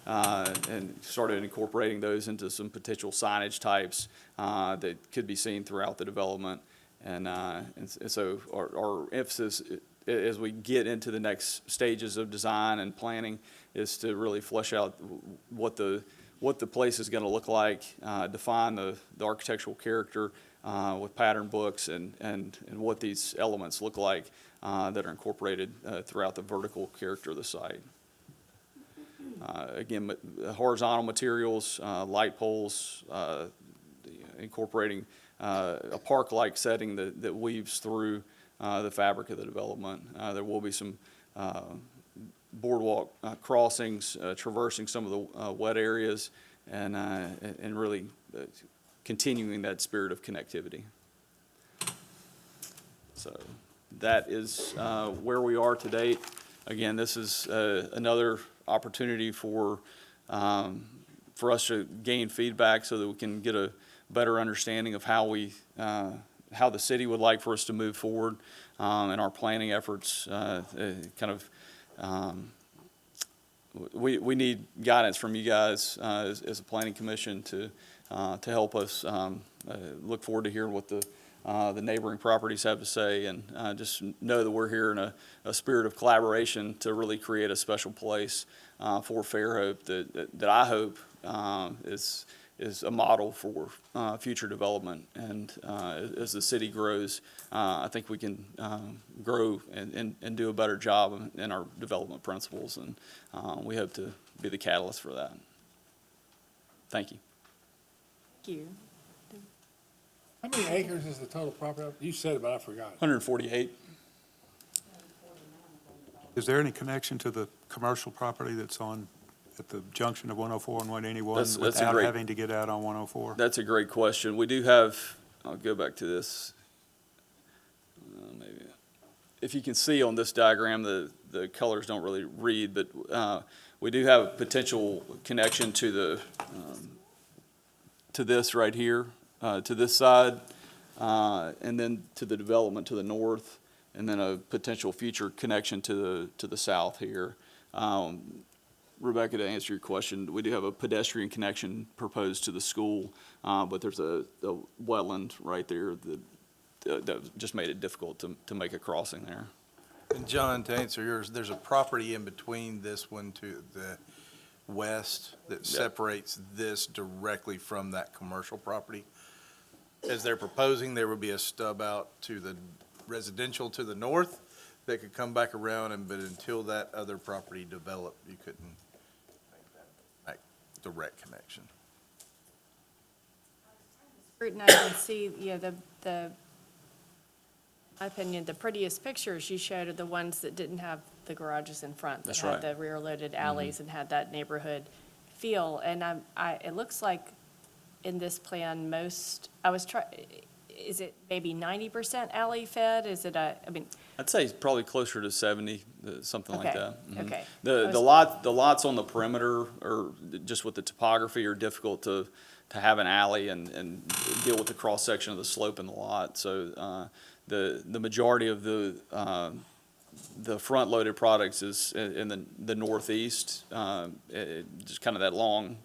and started incorporating those into some potential signage types that could be seen throughout the development. And so our emphasis as we get into the next stages of design and planning is to really flesh out what the place is going to look like, define the architectural character with pattern books, and what these elements look like that are incorporated throughout the vertical character of the site. Again, horizontal materials, light poles, incorporating a park-like setting that weaves through the fabric of the development. There will be some boardwalk crossings, traversing some of the wet areas, and really continuing that spirit of connectivity. So that is where we are to date. Again, this is another opportunity for us to gain feedback so that we can get a better understanding of how the city would like for us to move forward in our planning efforts. We need guidance from you guys as a planning commission to help us look forward to hearing what the neighboring properties have to say, and just know that we're here in a spirit of collaboration to really create a special place for Fairhope that I hope is a model for future development. And as the city grows, I think we can grow and do a better job in our development principles, and we hope to be the catalyst for that. Thank you. Thank you. How many acres is the total property? You said it, but I forgot. 148. Is there any connection to the commercial property that's at the junction of 104 and 181 That's without having to get out on 104? That's a great question. We do have, I'll go back to this. Maybe. If you can see on this diagram, the colors don't really read, but we do have a potential connection to this right here, to this side, and then to the development to the north, and then a potential future connection to the south here. Rebecca, to answer your question, we do have a pedestrian connection proposed to the school, but there's a wetland right there that just made it difficult to make a crossing there. And John, to answer yours, there's a property in between this one to the west that separates this directly from that commercial property. As they're proposing, there would be a stub out to the residential to the north that could come back around, but until that other property developed, you couldn't make that direct connection. Scrutinize and see, the my opinion, the prettiest pictures you showed are the ones that didn't have the garages in front. That's That right. had the rear-loaded alleys and had that neighborhood feel. And it looks like in this plan, is it maybe 90% alley fed? Is it I'd say probably closer to 70, something like Okay, that. Mhm. okay. The lots on the perimeter are, just with the topography, are difficult to have an alley and deal with the cross-section of the slope in the lot. So the majority of the front-loaded products is in the northeast, just kind of that long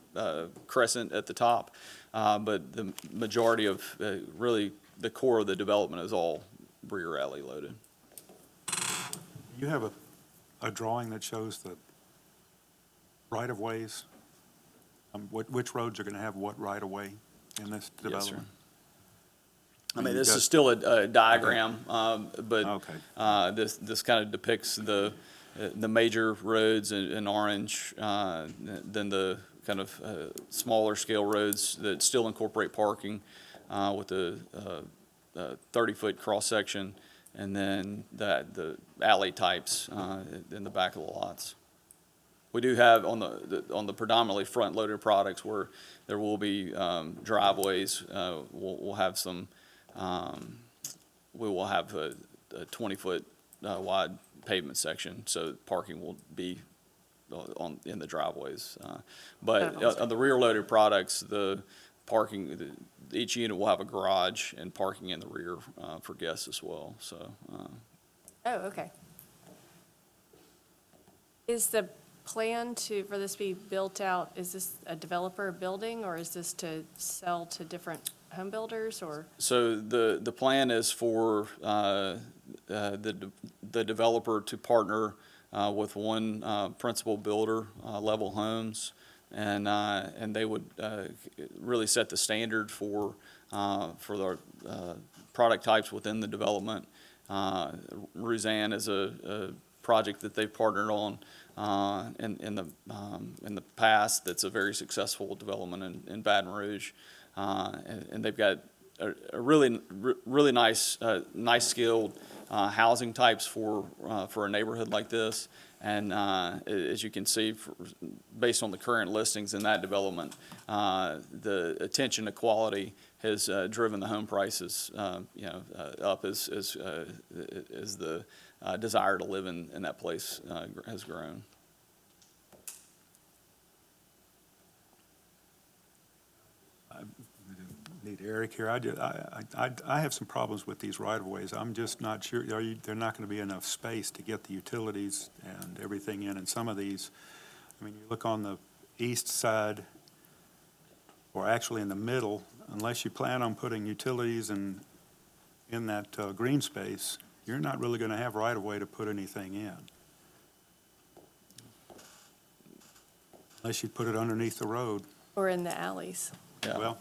crescent at the top. But the majority of, really, the core of the development is all rear alley loaded. You have a drawing that shows the right-of-ways? Which roads are going to have what right-of-way in this Yes, sir. development? I mean, you've this got- is still a diagram, but Okay. this kind of depicts the major roads in orange, then the kind of smaller scale roads that still incorporate parking with the 30-foot cross-section, and then the alley types in the back of the lots. We do have on the predominantly front-loaded products where there will be driveways. We'll have some. We will have a 20-foot wide pavement section, so parking will be in the driveways. But on the rear-loaded products, the parking, each unit will have a garage and parking in the rear for guests as well. So. Oh, okay. Is the plan for this to be built out, is this a developer building, or is this to sell to different home builders, or? So the plan is for the developer to partner with one principal builder, Level Homes, and they would really set the standard for the product types within the development. Roseanne is a project that they've partnered on in the past. That's a very successful development in Baton Rouge, and they've got a really nice skilled housing types for a neighborhood like this. And as you can see, based on the current listings in that development, the attention to quality has driven the home prices, up as the desire to live in that place has grown. Need Eric here. I have some problems with these right-of-ways. I'm just not sure, they're not going to be enough space to get the utilities and everything in some of these. I mean, you look on the east side, or actually in the middle, unless you plan on putting utilities in that green space, you're not really going to have right-of-way to put anything in. Unless you put it underneath the road. Or in the alleys? Yeah. Well,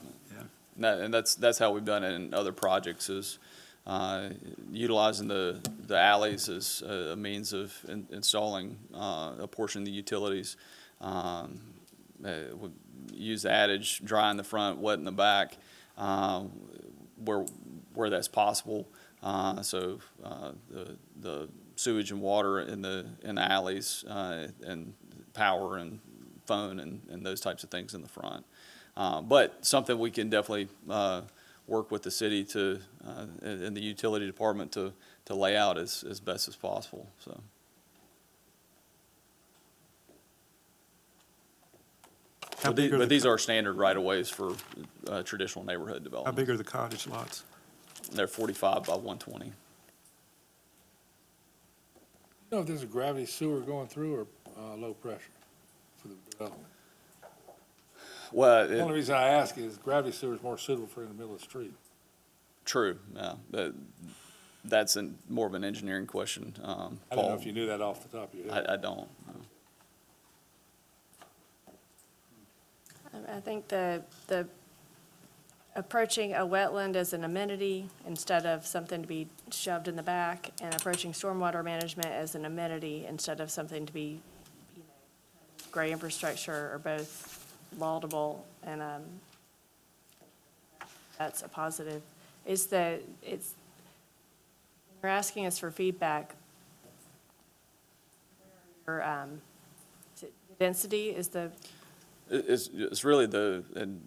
And that's how we've done it in other projects, is utilizing the alleys as a means of installing a portion of the utilities. We use the adage, dry in the front, wet in the back, where that's possible. So the sewage and water in the alleys, and power and phone and those types of things in the front. But something we can definitely work with the city and the utility department to lay out as best as possible. So. But these are standard right-of-ways for traditional neighborhood how development. big are the cottage lots? They're 45 by 120. You know if there's a gravity sewer going through or low pressure for the development? Well, The only reason I ask is gravity sewer is more suitable for in the middle of the street. true, yeah. That's more of an engineering question. I don't know Paul, if you knew that off the top of your head. I don't. No. I think the approaching a wetland as an amenity instead of something to be shoved in the back, and approaching stormwater management as an amenity instead of something to be, gray infrastructure, are both laudable, and that's a positive. It's They're asking us for feedback. Or, is it density is the, It's really and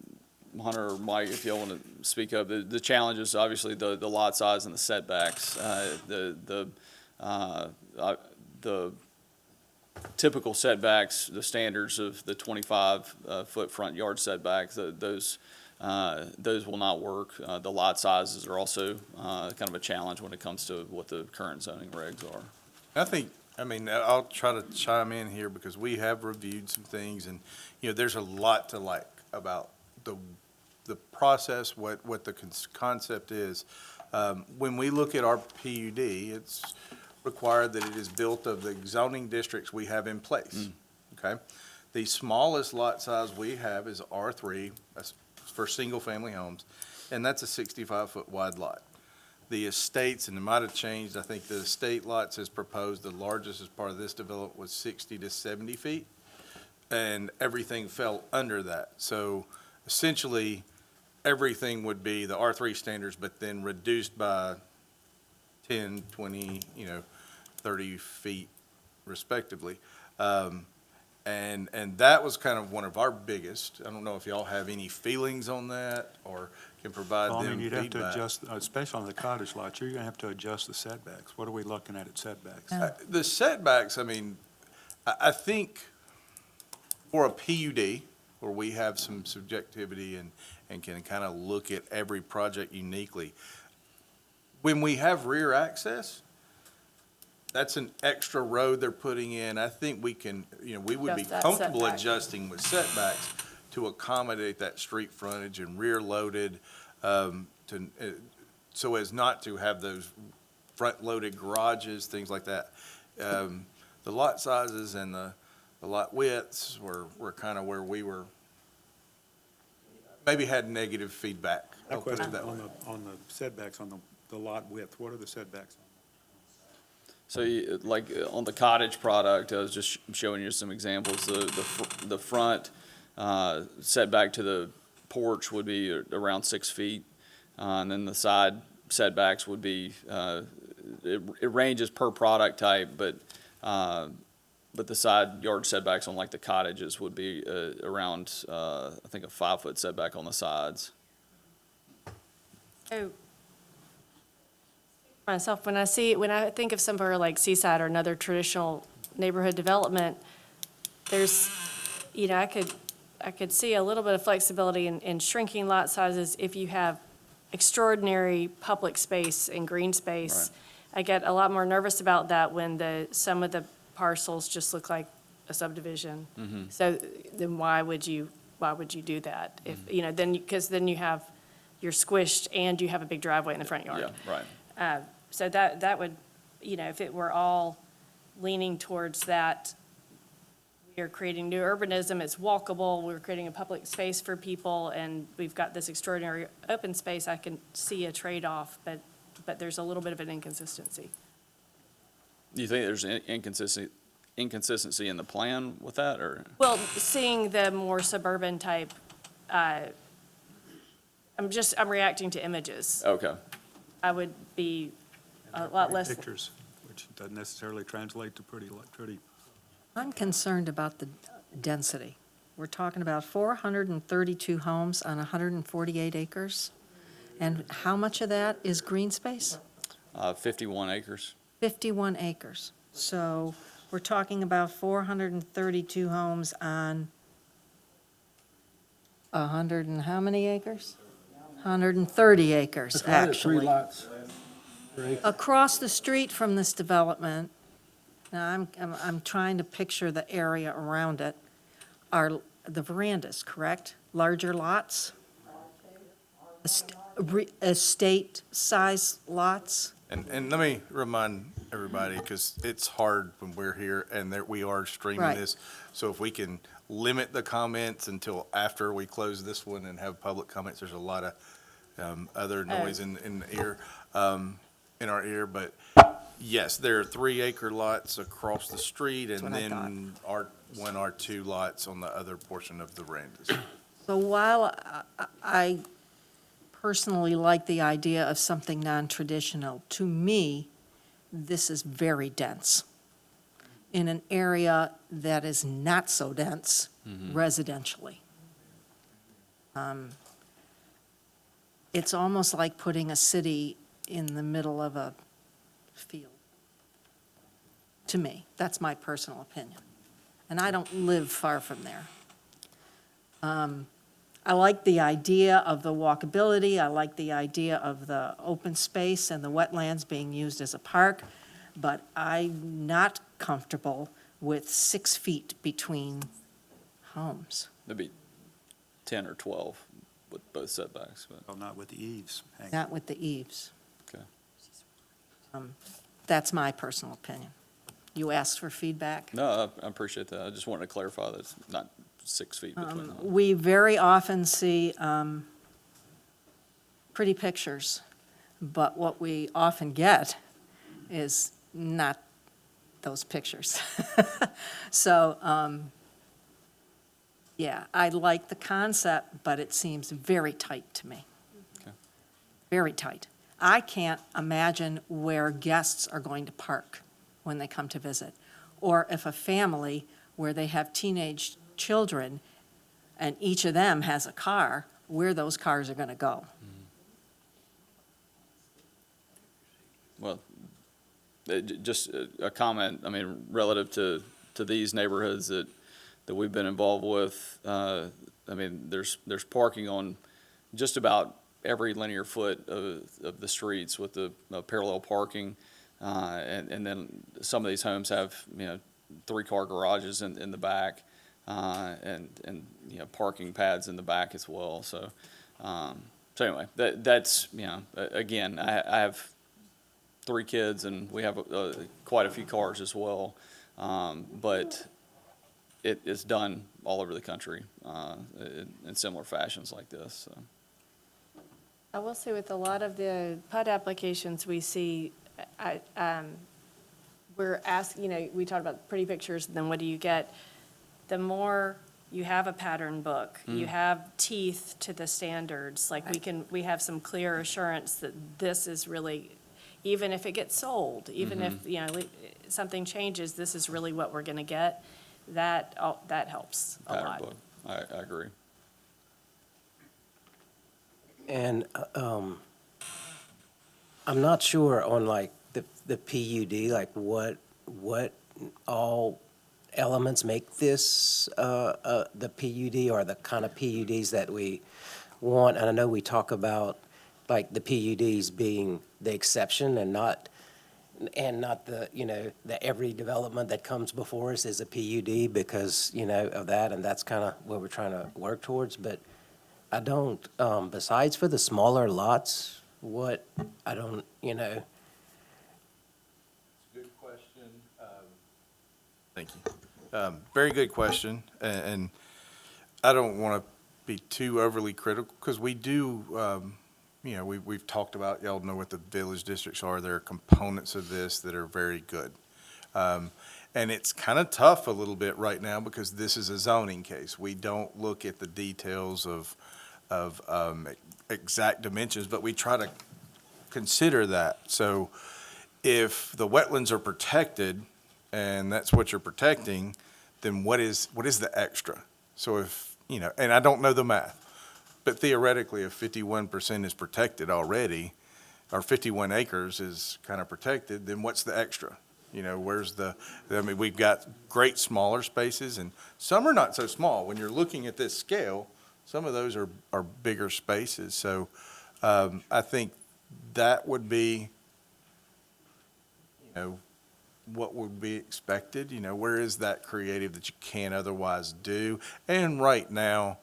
Hunter or Mike, if y'all want to speak up, the challenge is obviously the lot size and the setbacks. The typical setbacks, the standards of the 25-foot front yard setbacks, those will not work. The lot sizes are also kind of a challenge when it comes to what the current zoning regs are. I'll try to chime in here because we have reviewed some things and, there's a lot to like about the process, what the concept is. When we look at our PUD, it's required that it is built of the zoning districts we have in place, okay? The smallest lot size we have is R3, that's for single-family homes, and that's a 65-foot wide lot. The estates, and it might have changed, I think the estate lots as proposed, the largest as part of this development was 60 to 70 feet, and everything fell under that. So essentially, everything would be the R3 standards, but then reduced by 10, 20, 30 feet respectively. And that was kind of one of our biggest. I don't know if y'all have any feelings on that or can provide Well, I them mean, you'd have to feedback. adjust, especially on the cottage lots, you're gonna have to adjust the setbacks. What are we looking at setbacks? The setbacks, I think for a PUD, where we have some subjectivity and can kind of look at every project uniquely, when we have rear access, that's an extra road they're putting in. I think we can, we would be Adjust that comfortable setback. adjusting with setbacks to accommodate that street frontage and rear loaded, so as not to have those front-loaded garages, things like that. The lot sizes and the lot widths were kind of where we were, maybe had negative feedback. A I'll put it question that way. on the setbacks, on the lot width, what are the setbacks? So on the cottage product, I was just showing you some examples. The front setback to the porch would be around 6 feet. And then the side setbacks would be, it ranges per product type, but the side yard setbacks on like the cottages would be around, I think a 5-foot setback on the sides. oh, myself, when I think of somewhere like Seaside or another traditional neighborhood development, there's, I could see a little bit of flexibility in shrinking lot sizes if you have extraordinary public space and green space. I get a lot more nervous about that when some of the parcels just look like a subdivision. So then why would you do that? If, because then you're squished and you have a big driveway in the front yard. Yeah, right. So that would, if it were all leaning towards that, we are creating new urbanism, it's walkable, we're creating a public space for people, and we've got this extraordinary open space, I can see a trade-off, but there's a little bit of an inconsistency. Do you think there's an inconsistency in the plan with that, or? Well, seeing the more suburban type, I'm reacting to images. Okay. I would be a lot less. Pictures, which doesn't necessarily translate to pretty. I'm concerned about the density. We're talking about 432 homes on 148 acres. And how much of that is green space? 51 acres. 51 acres. So we're talking about 432 homes on 100 and how many acres? 130 acres, actually. 3 lots. Across the street from this development, now I'm trying to picture the area around it, are the verandas, correct? Larger lots? Estate-size lots? And let me remind everybody, because it's hard when we're here and we are streaming Right. this. So if we can limit the comments until after we close this one and have public comments, there's a lot of other noise in the ear, in our ear. But yes, there are 3-acre lots across the street and what I then one or two lots on the other portion of the verandas. So while I personally like the idea of something non-traditional, to me, this is very dense in an area that is not so dense residentially. It's almost like putting a city in the middle of a field. To me, that's my personal opinion. And I don't live far from there. I like the idea of the walkability. I like the idea of the open space and the wetlands being used as a park, but I'm not comfortable with 6 feet between homes. Maybe 10 or 12 with both setbacks, but, Well, not with the eaves hanging. Not with the eaves. okay. That's my personal opinion. You asked for feedback? No, I appreciate that. I just wanted to clarify that it's not 6 feet between them. We very often see pretty pictures, but what we often get is not those pictures. So, yeah, I like the concept, but it seems very tight to me. Okay. Very tight. I can't imagine where guests are going to park when they come to visit, or if a family where they have teenage children and each of them has a car, where those cars are going to go. Well, just a comment, I mean, relative to these neighborhoods that we've been involved with, I mean, there's parking on just about every linear foot of the streets with the parallel parking. And then some of these homes have, 3-car garages in the back, and parking pads in the back as well. So anyway, that's, again, I have 3 kids and we have quite a few cars as well. But it is done all over the country, in similar fashions like this, so. I will say with a lot of the PUD applications we see, we're asked, we talked about pretty pictures, and then what do you get? The more you have a pattern book, you have teeth to the standards, like we have some clear assurance that this is really, even if it gets sold, even if, something changes, this is really what we're gonna get, that helps a Pattern lot. book. I agree. And I'm not sure on like the PUD, like what all elements make this the PUD, or the kind of PUDs that we want. And I know we talk about like the PUDs being the exception and not the, the every development that comes before us is a PUD because, of that, and that's kind of what we're trying to work towards. But I don't, besides for the smaller lots, Good question. Thank you. Very good question, and I don't want to be too overly critical, because we do, we've talked about, y'all know what the village districts are. There are components of this that are very good. And it's kind of tough a little bit right now because this is a zoning case. We don't look at the details of exact dimensions, but we try to consider that. So if the wetlands are protected and that's what you're protecting, then what is the extra? So if, and I don't know the math, but theoretically, if 51% is protected already, or 51 acres is kind of protected, then what's the extra? We've got great smaller spaces, and some are not so small. When you're looking at this scale, some of those are bigger spaces. So I think that would be, what would be expected. Where is that creative that you can't otherwise do? And right now,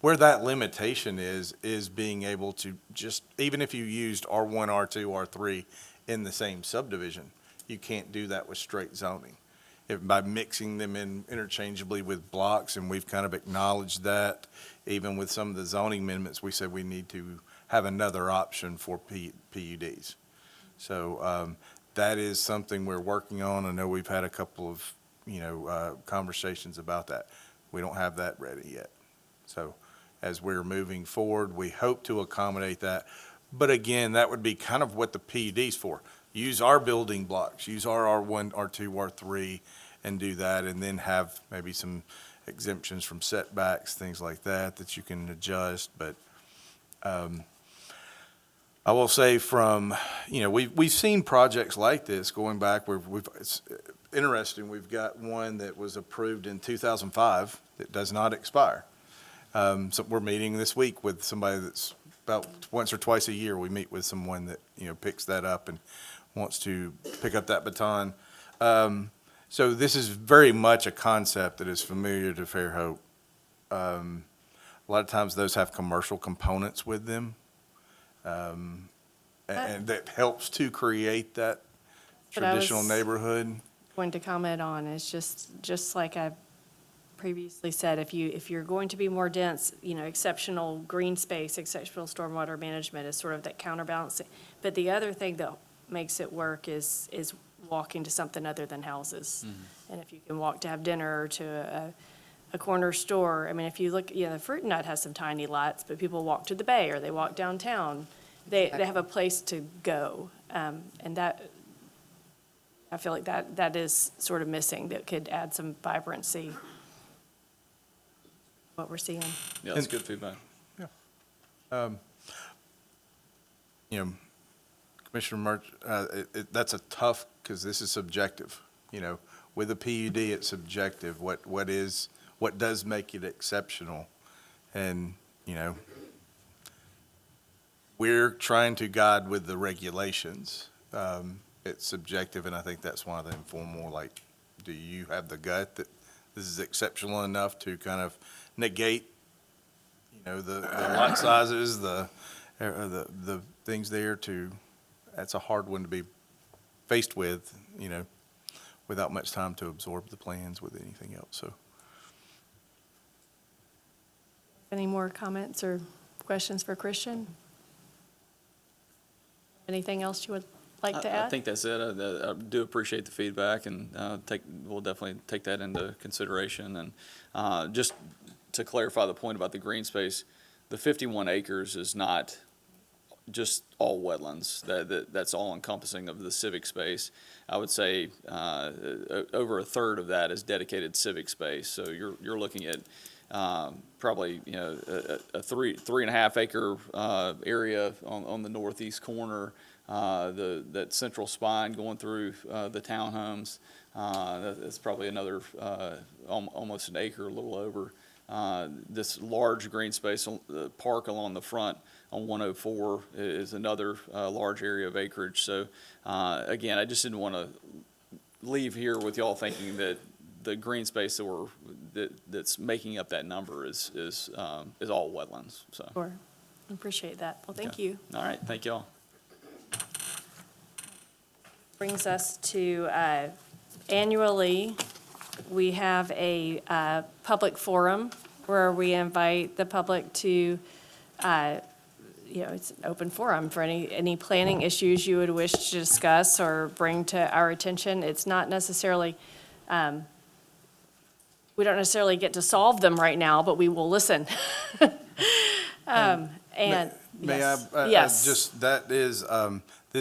where that limitation is being able to just, even if you used R1, R2, R3 in the same subdivision, you can't do that with straight zoning. By mixing them in interchangeably with blocks, and we've kind of acknowledged that, even with some of the zoning amendments, we said we need to have another option for PUDs. So that is something we're working on. I know we've had a couple of, conversations about that. We don't have that ready yet. So as we're moving forward, we hope to accommodate that. But again, that would be kind of what the PUD's for. use our building blocks, use our R1, R2, R3, and do that, and then have maybe some exemptions from setbacks, things like that, that you can adjust. But I will say we've seen projects like this going back where it's interesting, we've got one that was approved in 2005 that does not expire. So we're meeting this week with somebody that's about once or twice a year, we meet with someone that, picks that up and wants to pick up that baton. So this is very much a concept that is familiar to Fairhope. A lot of times those have commercial components with them. And that helps to create that But I traditional was neighborhood. Going to comment on is just like I previously said, if you're going to be more dense, exceptional green space, exceptional stormwater management is sort of that counterbalancing. But the other thing that makes it work is walking to something other than houses. And if you can walk to have dinner or to a corner store, I mean, if you look, the Fruit and Nut has some tiny lots, but people walk to the bay or they walk downtown. They have a place to go. And that, I feel like that is sort of missing, that could add some vibrancy, what we're seeing. Yeah, that's good feedback. Commissioner Murch, that's a tough, because this is subjective. With a PUD, it's subjective. What does make it exceptional? And, we're trying to guide with the regulations. It's subjective, and I think that's why they inform more like, do you have the gut that this is exceptional enough to kind of negate, the lot sizes, the things there to, that's a hard one to be faced with, without much time to absorb the plans with anything else, so. Any more comments or questions for Christian? Anything else you would like to add? I think that's it. I do appreciate the feedback, and we'll definitely take that into consideration. And just to clarify the point about the green space, the 51 acres is not just all wetlands. That's all encompassing of the civic space. I would say over a third of that is dedicated civic space. So you're looking at probably a 3.5 acre area on the northeast corner. That central spine going through the townhomes. That's probably another almost an acre, a little over. This large green space, the park along the front on 104 is another large area of acreage. So again, I just didn't want to leave here with y'all thinking that the green space that's making up that number is all wetlands. So. Sure. I appreciate that. Well, thank Okay. you. All right, thank y'all. Brings us to annually, we have a public forum where we invite the public to, it's an open forum for any planning issues you would wish to discuss or bring to our attention. It's not necessarily, we don't necessarily get to solve them right now, but we will listen. May I? Yes. That is,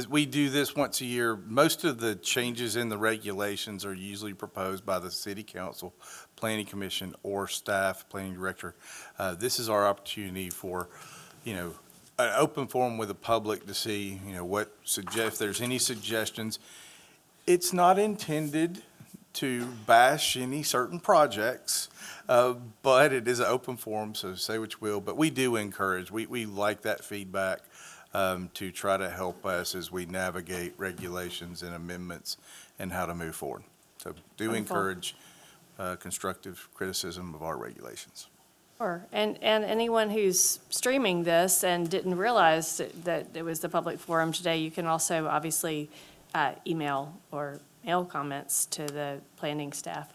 we do this once a year. Most of the changes in the regulations are usually proposed by the city council, planning commission, or staff, planning director. This is our opportunity for, an open forum with the public to see, if there's any suggestions. It's not intended to bash any certain projects, but it is an open forum, so say what you will. But we do encourage, we like that feedback to try to help us as we navigate regulations and amendments and how to move forward. So do Wonderful. encourage constructive criticism of our regulations. Sure. And anyone who's streaming this and didn't realize that it was the public forum today, you can also obviously email or mail comments to the planning staff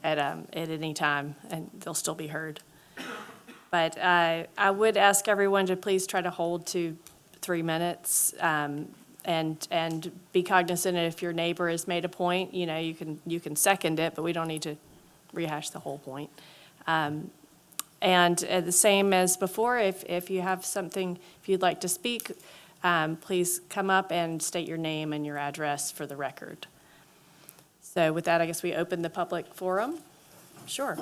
at any time, and they'll still be heard. But I would ask everyone to please try to hold to 3 minutes, and be cognizant if your neighbor has made a point, you can second it, but we don't need to rehash the whole point. And the same as before, if you have something, if you'd like to speak, please come up and state your name and your address for the record. So with that, I guess we open the public forum. Sure.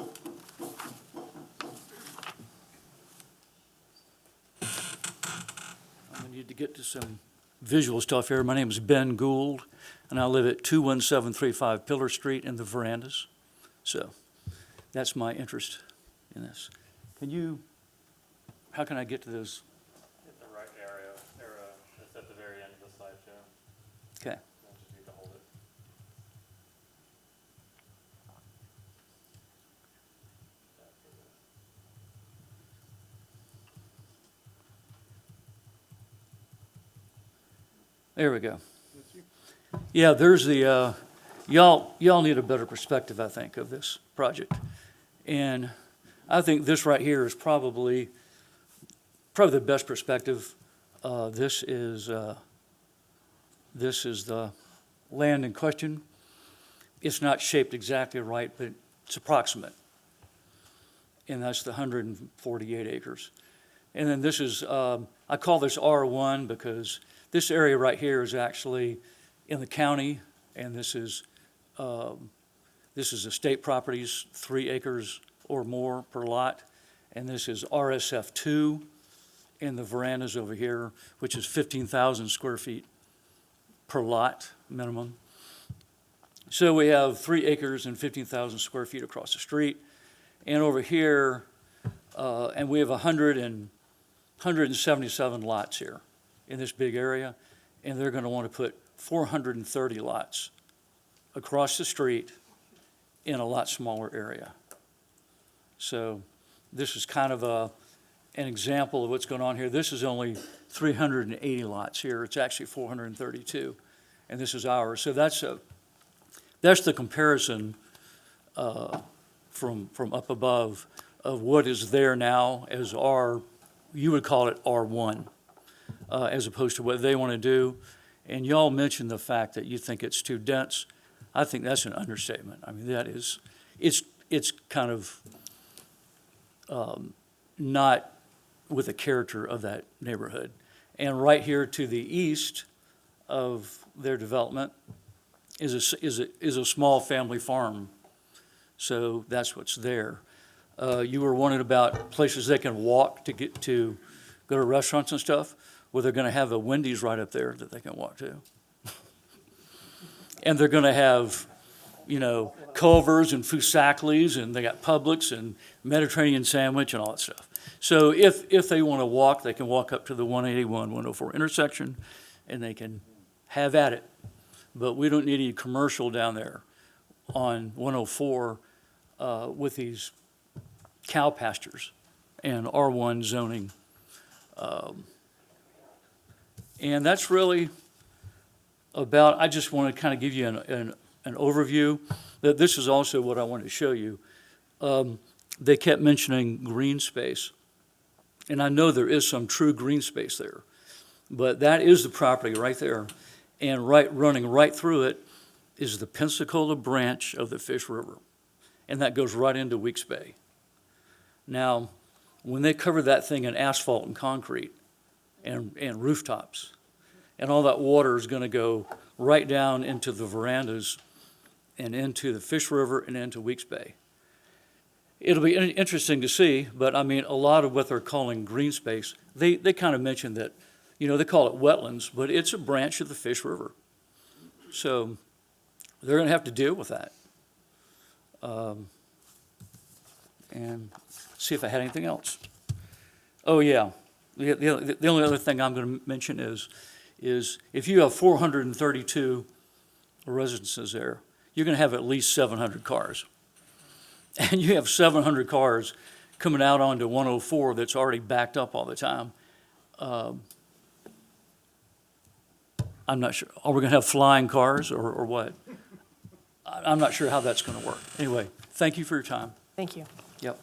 I need to get to some visual stuff here. My name is Ben Gould, and I live at 21735 Pillar Street in the Verandas. So that's my interest in this. How can I get to those? Hit the right area, it's at the very end of the slideshow. Okay. You'll just need to hold it. There we go. Yeah, there's the, y'all need a better perspective, I think, of this project. And I think this right here is probably the best perspective. This is the land in question. It's not shaped exactly right, but it's approximate. And that's the 148 acres. And then this is, I call this R1 because this area right here is actually in the county, and this is estate properties, 3 acres or more per lot. And this is RSF2 in the verandas over here, which is 15,000 square feet per lot minimum. So we have 3 acres and 15,000 square feet across the street. And over here, and we have 177 lots here in this big area, and they're going to want to put 430 lots across the street in a lot smaller area. So this is kind of an example of what's going on here. This is only 380 lots here. It's actually 432, and this is ours. So that's the comparison from up above of what is there now as you would call it R1, as opposed to what they want to do. And y'all mentioned the fact that you think it's too dense. I think that's an understatement. I mean, it's kind of not with the character of that neighborhood. And right here to the east of their development is a small family farm. So that's what's there. You were wondering about places they can walk to go to restaurants and stuff. Well, they're going to have a Wendy's right up there that they can walk to. And they're going to have, Culver's and Fusakli's, and they got Publix and Mediterranean Sandwich and all that stuff. So if they want to walk, they can walk up to the 181, 104 intersection, and they can have at it. But we don't need any commercial down there on 104 with these cow pastures and R1 zoning. And that's really about, I just want to kind of give you an overview. That this is also what I wanted to show you. They kept mentioning green space. And I know there is some true green space there. But that is the property right there. And running right through it is the Pensacola branch of the Fish River. And that goes right into Weeks Bay. Now, when they cover that thing in asphalt and concrete and rooftops, and all that water is going to go right down into the verandas and into the Fish River and into Weeks Bay. It'll be interesting to see, but I mean, a lot of what they're calling green space, they kind of mentioned that, they call it wetlands, but it's a branch of the Fish River. So they're going to have to deal with that. And see if I had anything else. Oh, yeah. The only other thing I'm going to mention is if you have 432 residences there, you're going to have at least 700 cars. And you have 700 cars coming out onto 104 that's already backed up all the time. I'm not sure. Are we going to have flying cars or what? I'm not sure how that's going to work. Anyway, thank you for your time. Thank you. Yep.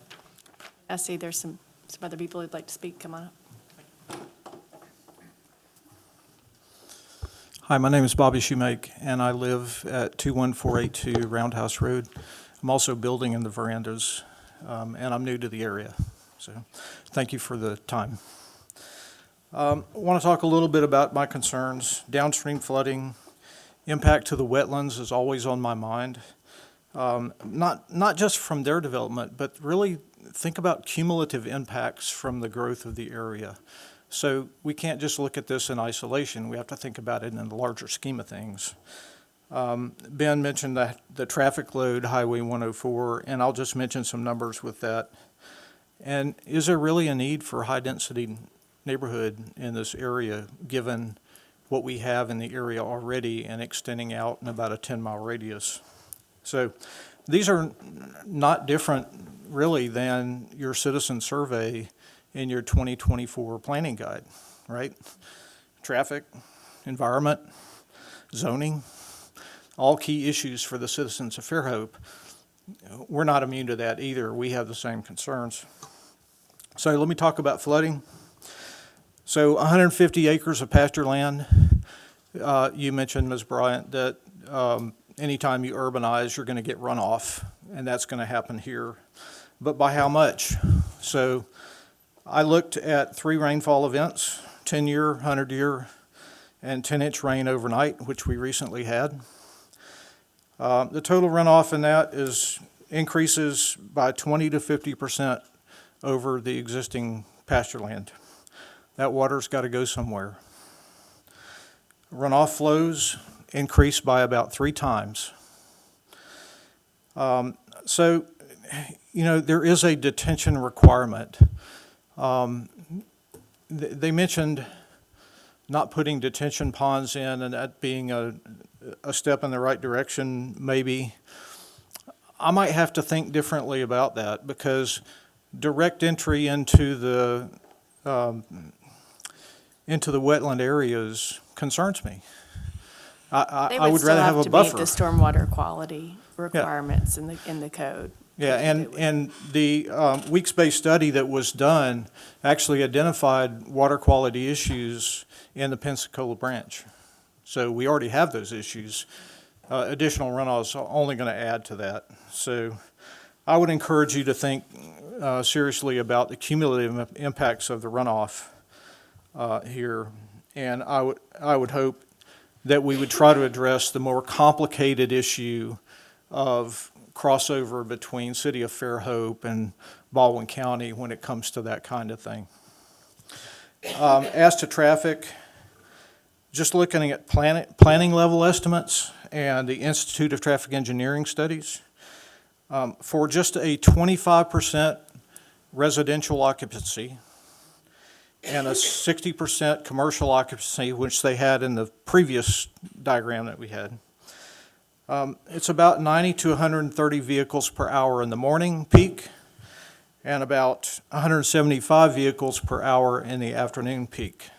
I see there's some other people who'd like to speak. Come on up. Hi, my name is Bobby Shoemake, and I live at 21482 Roundhouse Road. I'm also building in the verandas, and I'm new to the area, so thank you for the time. Want to talk a little bit about my concerns. Downstream flooding, impact to the wetlands is always on my mind. Not just from their development, but really think about cumulative impacts from the growth of the area. So we can't just look at this in isolation. We have to think about it in the larger scheme of things. Ben mentioned the traffic load, Highway 104, and I'll just mention some numbers with that. And is there really a need for high-density neighborhood in this area, given what we have in the area already and extending out in about a 10-mile radius? So these are not different, really, than your citizen survey in your 2024 planning guide, right? Traffic, environment, zoning, all key issues for the citizens of Fairhope. We're not immune to that either. We have the same concerns. So let me talk about flooding. So 150 acres of pasture land. You mentioned, Ms. Bryant, that anytime you urbanize, you're going to get runoff, and that's going to happen here. But by how much? So I looked at 3 rainfall events, 10-year, 100-year, and 10-inch rain overnight, which we recently had. The total runoff in that increases by 20 to 50% over the existing pasture land. That water's got to go somewhere. Runoff flows increase by about 3 times. So, you know, there is a detention requirement. They mentioned not putting detention ponds in and that being a step in the right direction, maybe. I might have to think differently about that, because direct entry into the wetland areas concerns me. I would rather have a buffer. They would still have to meet the stormwater quality requirements in the code. Yeah, and the weeks-based study that was done actually identified water quality issues in the Pensacola branch. So we already have those issues. Additional runoffs are only going to add to that. So I would encourage you to think seriously about the cumulative impacts of the runoff here. And I would hope that we would try to address the more complicated issue of crossover between City of Fairhope and Baldwin County when it comes to that kind of thing. As to traffic, just looking at planning level estimates and the Institute of Traffic Engineering studies, for just a 25% residential occupancy and a 60% commercial occupancy, which they had in the previous diagram that we had, it's about 90 to 130 vehicles per hour in the morning peak and about 175 vehicles per hour in the afternoon peak.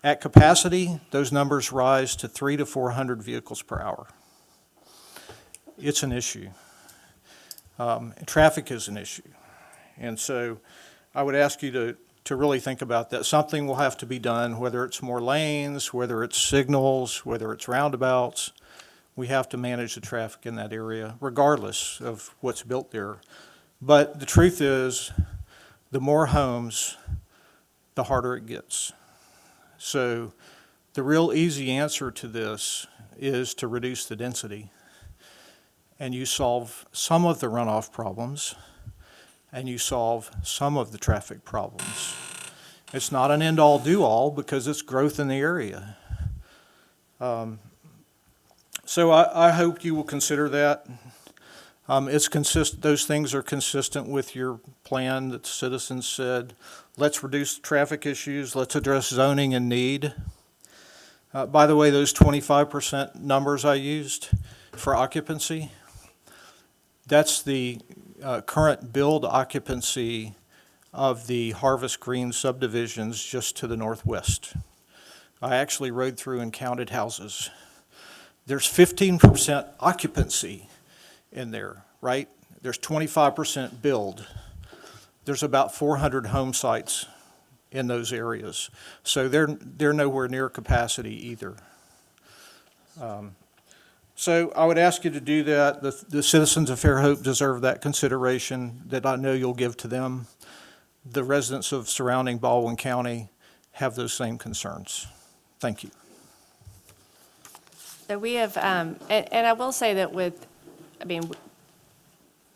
At capacity, those numbers rise to 300 to 400 vehicles per hour. It's an issue. Traffic is an issue. And so I would ask you to really think about that. Something will have to be done, whether it's more lanes, whether it's signals, whether it's roundabouts. We have to manage the traffic in that area, regardless of what's built there. But the truth is, the more homes, the harder it gets. So the real easy answer to this is to reduce the density. And you solve some of the runoff problems, and you solve some of the traffic problems. It's not an end-all, do-all, because it's growth in the area. So I hope you will consider that. Those things are consistent with your plan that the citizens said, let's reduce traffic issues, let's address zoning and need. By the way, those 25% numbers I used for occupancy, that's the current build occupancy of the Harvest Green subdivisions just to the northwest. I actually rode through and counted houses. There's 15% occupancy in there, right? There's 25% build. There's about 400 home sites in those areas. So they're nowhere near capacity either. So I would ask you to do that. The citizens of Fairhope deserve that consideration that I know you'll give to them. the residents of surrounding Baldwin County have those same concerns. Thank you. So we have, and I will say that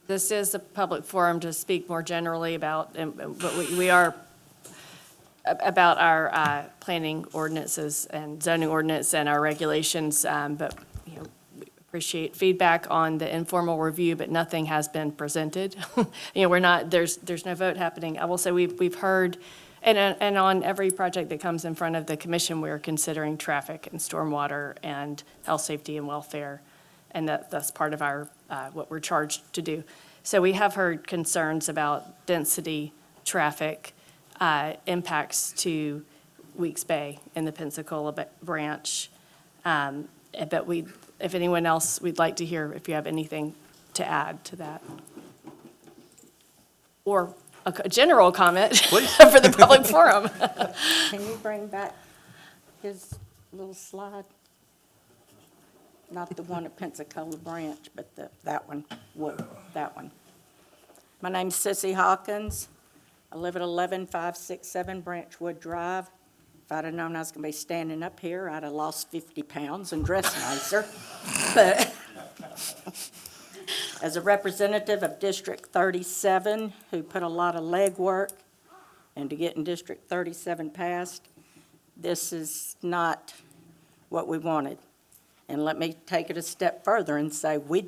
this is a public forum to speak more generally about, but we are about our planning ordinances and zoning ordinance and our regulations, but, we appreciate feedback on the informal review, but nothing has been presented. We're not, there's no vote happening. I will say we've heard, and on every project that comes in front of the commission, we're considering traffic and stormwater and health, safety, and welfare, and that's part of our, what we're charged to do. So we have heard concerns about density, traffic, impacts to Weeks Bay in the Pensacola branch. But if anyone else, we'd like to hear if you have anything to add to that. Or a general comment for the public forum. Can you bring back his little slide? Not the one at Pensacola Branch, but that one, that one. My name's Sissy Hawkins. I live at 11567 Branchwood Drive. If I'd have known I was going to be standing up here, I'd have lost 50 pounds and dressed nicer. But as a representative of District 37, who put a lot of legwork into getting District 37 passed, this is not what we wanted. And let me take it a step further and say we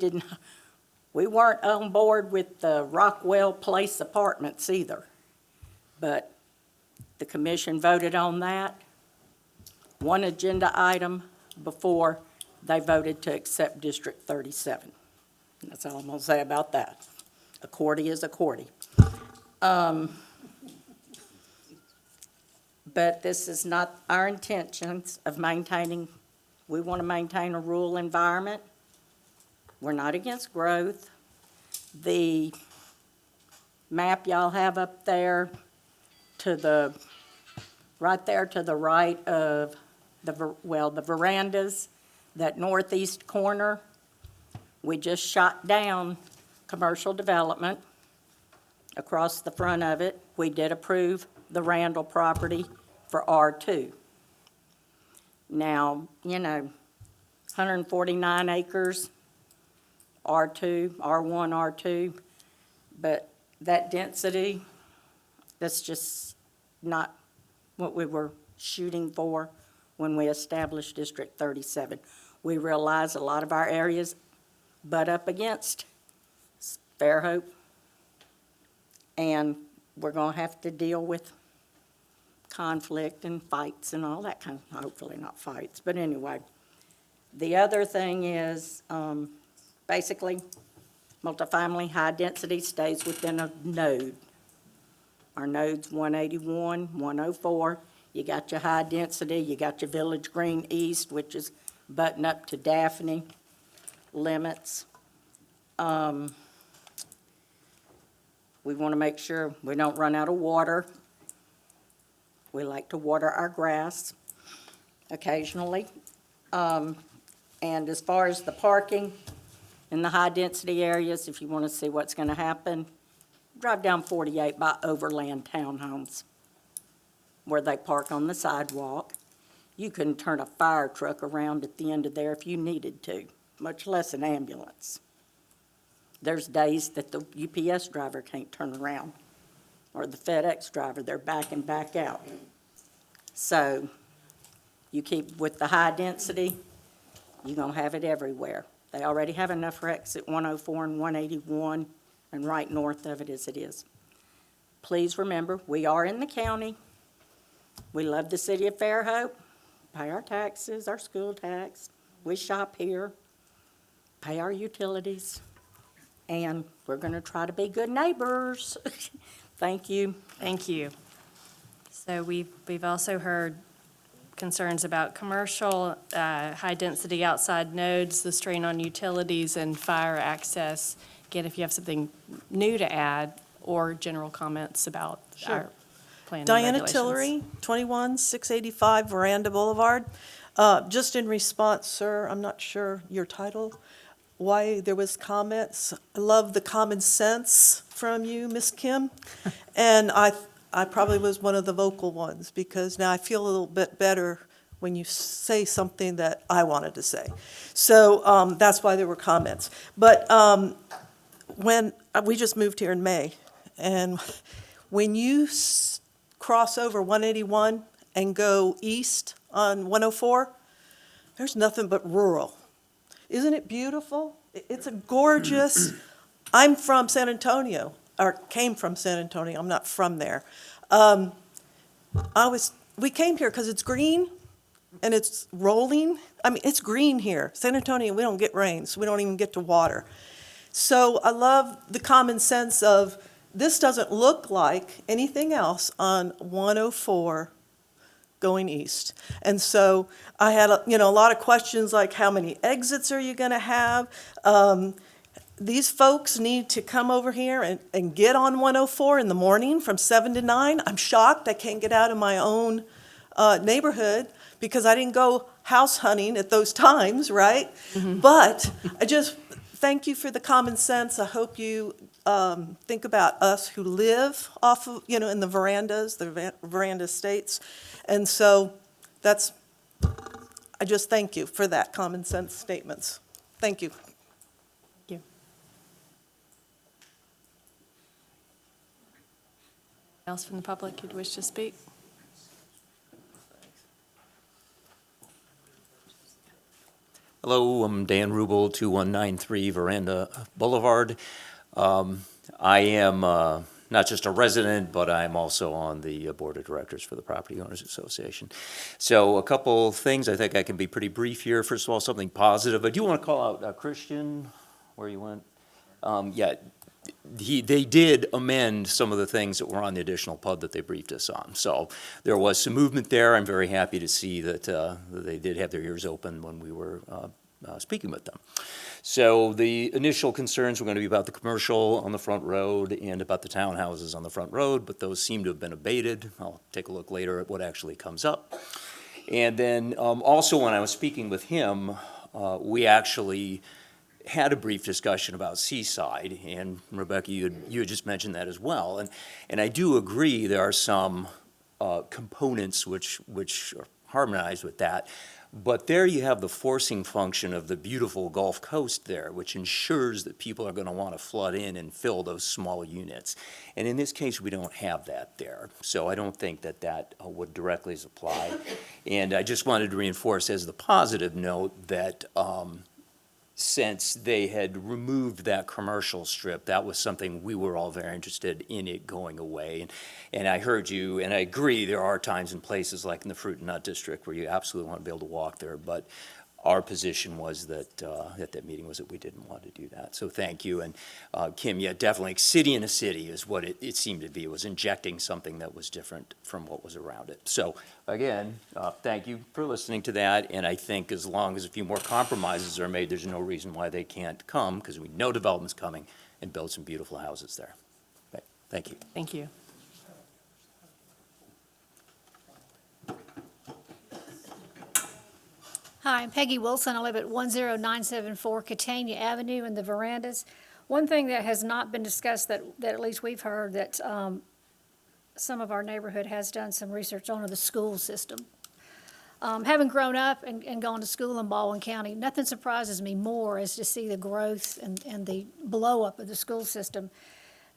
weren't on board with the Rockwell Place apartments either. But the commission voted on that, one agenda item before they voted to accept District 37. That's all I'm going to say about that. A Cordy is a Cordy. But this is not our intentions of maintaining. We want to maintain a rural environment. We're not against growth. The map y'all have up there right there to the right of the verandas, that northeast corner, we just shot down commercial development across the front of it. We did approve the Randall property for R2. Now, 149 acres, R2, R1, R2, but that density, that's just not what we were shooting for when we established District 37. We realize a lot of our areas butt up against Fairhope, and we're going to have to deal with conflict and fights and all that kind of, hopefully not fights, but anyway. The other thing is, basically, multifamily high density stays within a node. Our node's 181, 104. You got your high density, you got your Village Green East, which is button up to Daphne limits. We want to make sure we don't run out of water. We like to water our grass occasionally. And as far as the parking in the high-density areas, if you want to see what's going to happen, drive down 48 by Overland Townhomes, where they park on the sidewalk. You can turn a fire truck around at the end of there if you needed to, much less an ambulance. There's days that the UPS driver can't turn around, or the FedEx driver, they're back and back out. So you keep with the high density, you're going to have it everywhere. They already have enough for exit 104 and 181, and right north of it as it is. Please remember, we are in the county. We love the city of Fairhope, pay our taxes, our school tax. We shop here, pay our utilities, and we're going to try to be good neighbors. Thank you. Thank you. So we've also heard concerns about commercial, high-density outside nodes, the strain on utilities, and fire access. Again, if you have something new to add or general comments about our plan and Diana regulations. Tillery, 21685 Veranda Boulevard. Just in response, sir, I'm not sure your title, why there was comments. I love the common sense from you, Miss Kim. And I probably was one of the vocal ones, because now I feel a little bit better when you say something that I wanted to say. So that's why there were comments. But when, we just moved here in May, and when you cross over 181 and go east on 104, there's nothing but rural. Isn't it beautiful? It's a gorgeous, I'm from San Antonio, or came from San Antonio, I'm not from there. We came here because it's green and it's rolling. I mean, it's green here. San Antonio, we don't get rain, so we don't even get to water. So I love the common sense of, this doesn't look like anything else on 104 going east. And so I had a lot of questions like, how many exits are you going to have? These folks need to come over here and get on 104 in the morning from 7 to 9. I'm shocked I can't get out of my own neighborhood because I didn't go house hunting at those times, right? But I just thank you for the common sense. I hope you think about us who live off of, in the verandas, the veranda estates. And so I just thank you for that common sense statements. Thank you. Else from the public who'd wish to speak? Hello, I'm Dan Rubel, 2193 Veranda Boulevard. I am not just a resident, but I'm also on the board of directors for the Property Owners Association. So a couple things, I think I can be pretty brief here. First of all, something positive. I do want to call out Christian, where you went. They did amend some of the things that were on the additional PUD that they briefed us on. So there was some movement there. I'm very happy to see that they did have their ears open when we were speaking with them. So the initial concerns were going to be about the commercial on the front road and about the townhouses on the front road, but those seem to have been abated. I'll take a look later at what actually comes up. And then also when I was speaking with him, we actually had a brief discussion about Seaside, and Rebecca, you had just mentioned that as well. And I do agree there are some components which are harmonized with that. But there you have the forcing function of the beautiful Gulf Coast there, which ensures that people are going to want to flood in and fill those small units. And in this case, we don't have that there. So I don't think that would directly apply. And I just wanted to reinforce as the positive note that since they had removed that commercial strip, that was something we were all very interested in it going away. And I heard you, and I agree, there are times and places like in the Fruit and Nut District where you absolutely want to be able to walk there, but our position was that, at that meeting was that we didn't want to do that. So thank you. And Kim, yeah, definitely, city in a city is what it seemed to be. It was injecting something that was different from what was around it. So again, thank you for listening to that. And I think as long as a few more compromises are made, there's no reason why they can't come, because we know development's coming, and build some beautiful houses there. Okay, thank you. Thank you. Hi, I'm Peggy Wilson. I live at 10974 Catania Avenue in the Verandas. One thing that has not been discussed that at least we've heard that some of our neighborhood has done some research on are the school system. Having grown up and gone to school in Baldwin County, nothing surprises me more as to see the growth and the blow-up of the school system.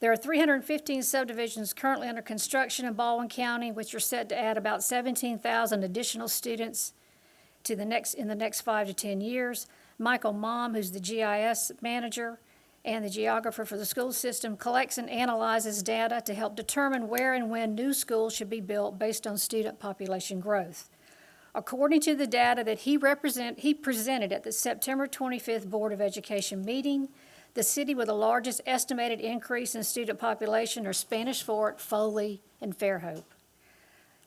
There are 315 subdivisions currently under construction in Baldwin County, which are set to add about 17,000 additional students in the next 5 to 10 years. Michael Mom, who's the GIS manager and the geographer for the school system, collects and analyzes data to help determine where and when new schools should be built based on student population growth. According to the data that he presented at the September 25th Board of Education meeting, the city with the largest estimated increase in student population are Spanish Fort, Foley, and Fairhope.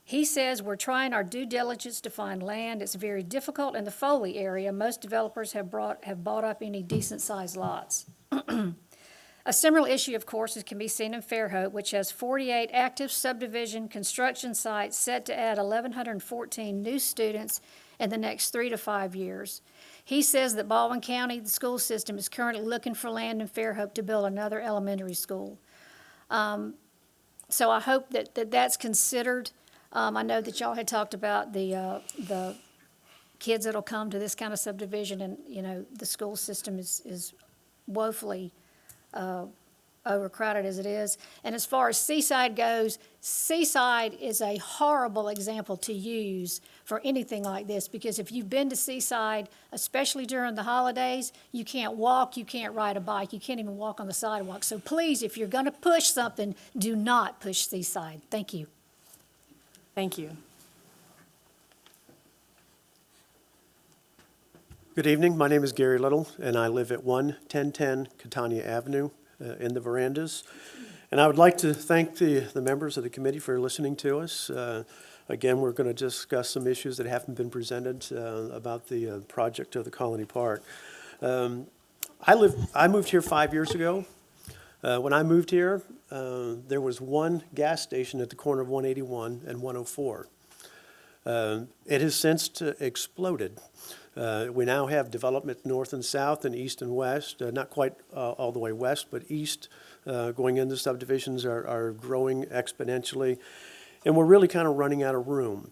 He says we're trying our due diligence to find land. It's very difficult in the Foley area. Most developers have bought up any decent-sized lots. A similar issue, of course, can be seen in Fairhope, which has 48 active subdivision construction sites set to add 1,114 new students in the next 3 to 5 years. He says that Baldwin County, the school system, is currently looking for land in Fairhope to build another elementary school. So I hope that that's considered. I know that y'all had talked about the kids that'll come to this kind of subdivision, and, you know, the school system is woefully overcrowded as it is. And as far as Seaside goes, Seaside is a horrible example to use for anything like this, because if you've been to Seaside, especially during the holidays, you can't walk, you can't ride a bike, you can't even walk on the sidewalk. So please, if you're going to push something, do not push Seaside. Thank you. Thank you. Good evening. My name is Gary Little, and I live at 11010 Catania Avenue in the Verandas. And I would like to thank the members of the committee for listening to us. Again, we're going to discuss some issues that haven't been presented about the project of the Colony Park. I moved here 5 years ago. When I moved here, there was one gas station at the corner of 181 and 104. It has since exploded. We now have development north and south and east and west, not quite all the way west, but east going into subdivisions are growing exponentially. And we're really kind of running out of room.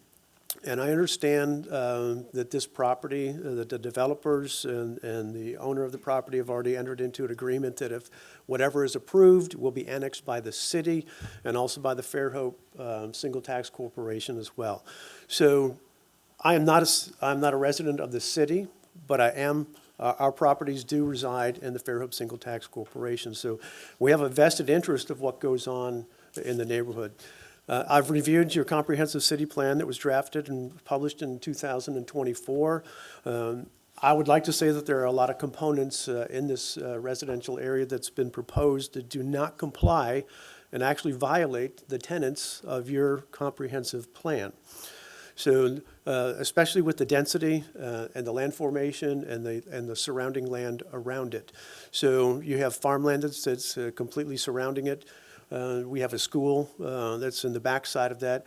And I understand that this property, that the developers and the owner of the property have already entered into an agreement that if whatever is approved will be annexed by the city and also by the Fairhope Single Tax Corporation as well. So I'm not a resident of the city, but I am. Our properties do reside in the Fairhope Single Tax Corporation. So we have a vested interest of what goes on in the neighborhood. I've reviewed your comprehensive city plan that was drafted and published in 2024. I would like to say that there are a lot of components in this residential area that's been proposed that do not comply and actually violate the tenets of your comprehensive plan. So especially with the density and the land formation and the surrounding land around it. So you have farmland that's completely surrounding it. We have a school that's in the backside of that.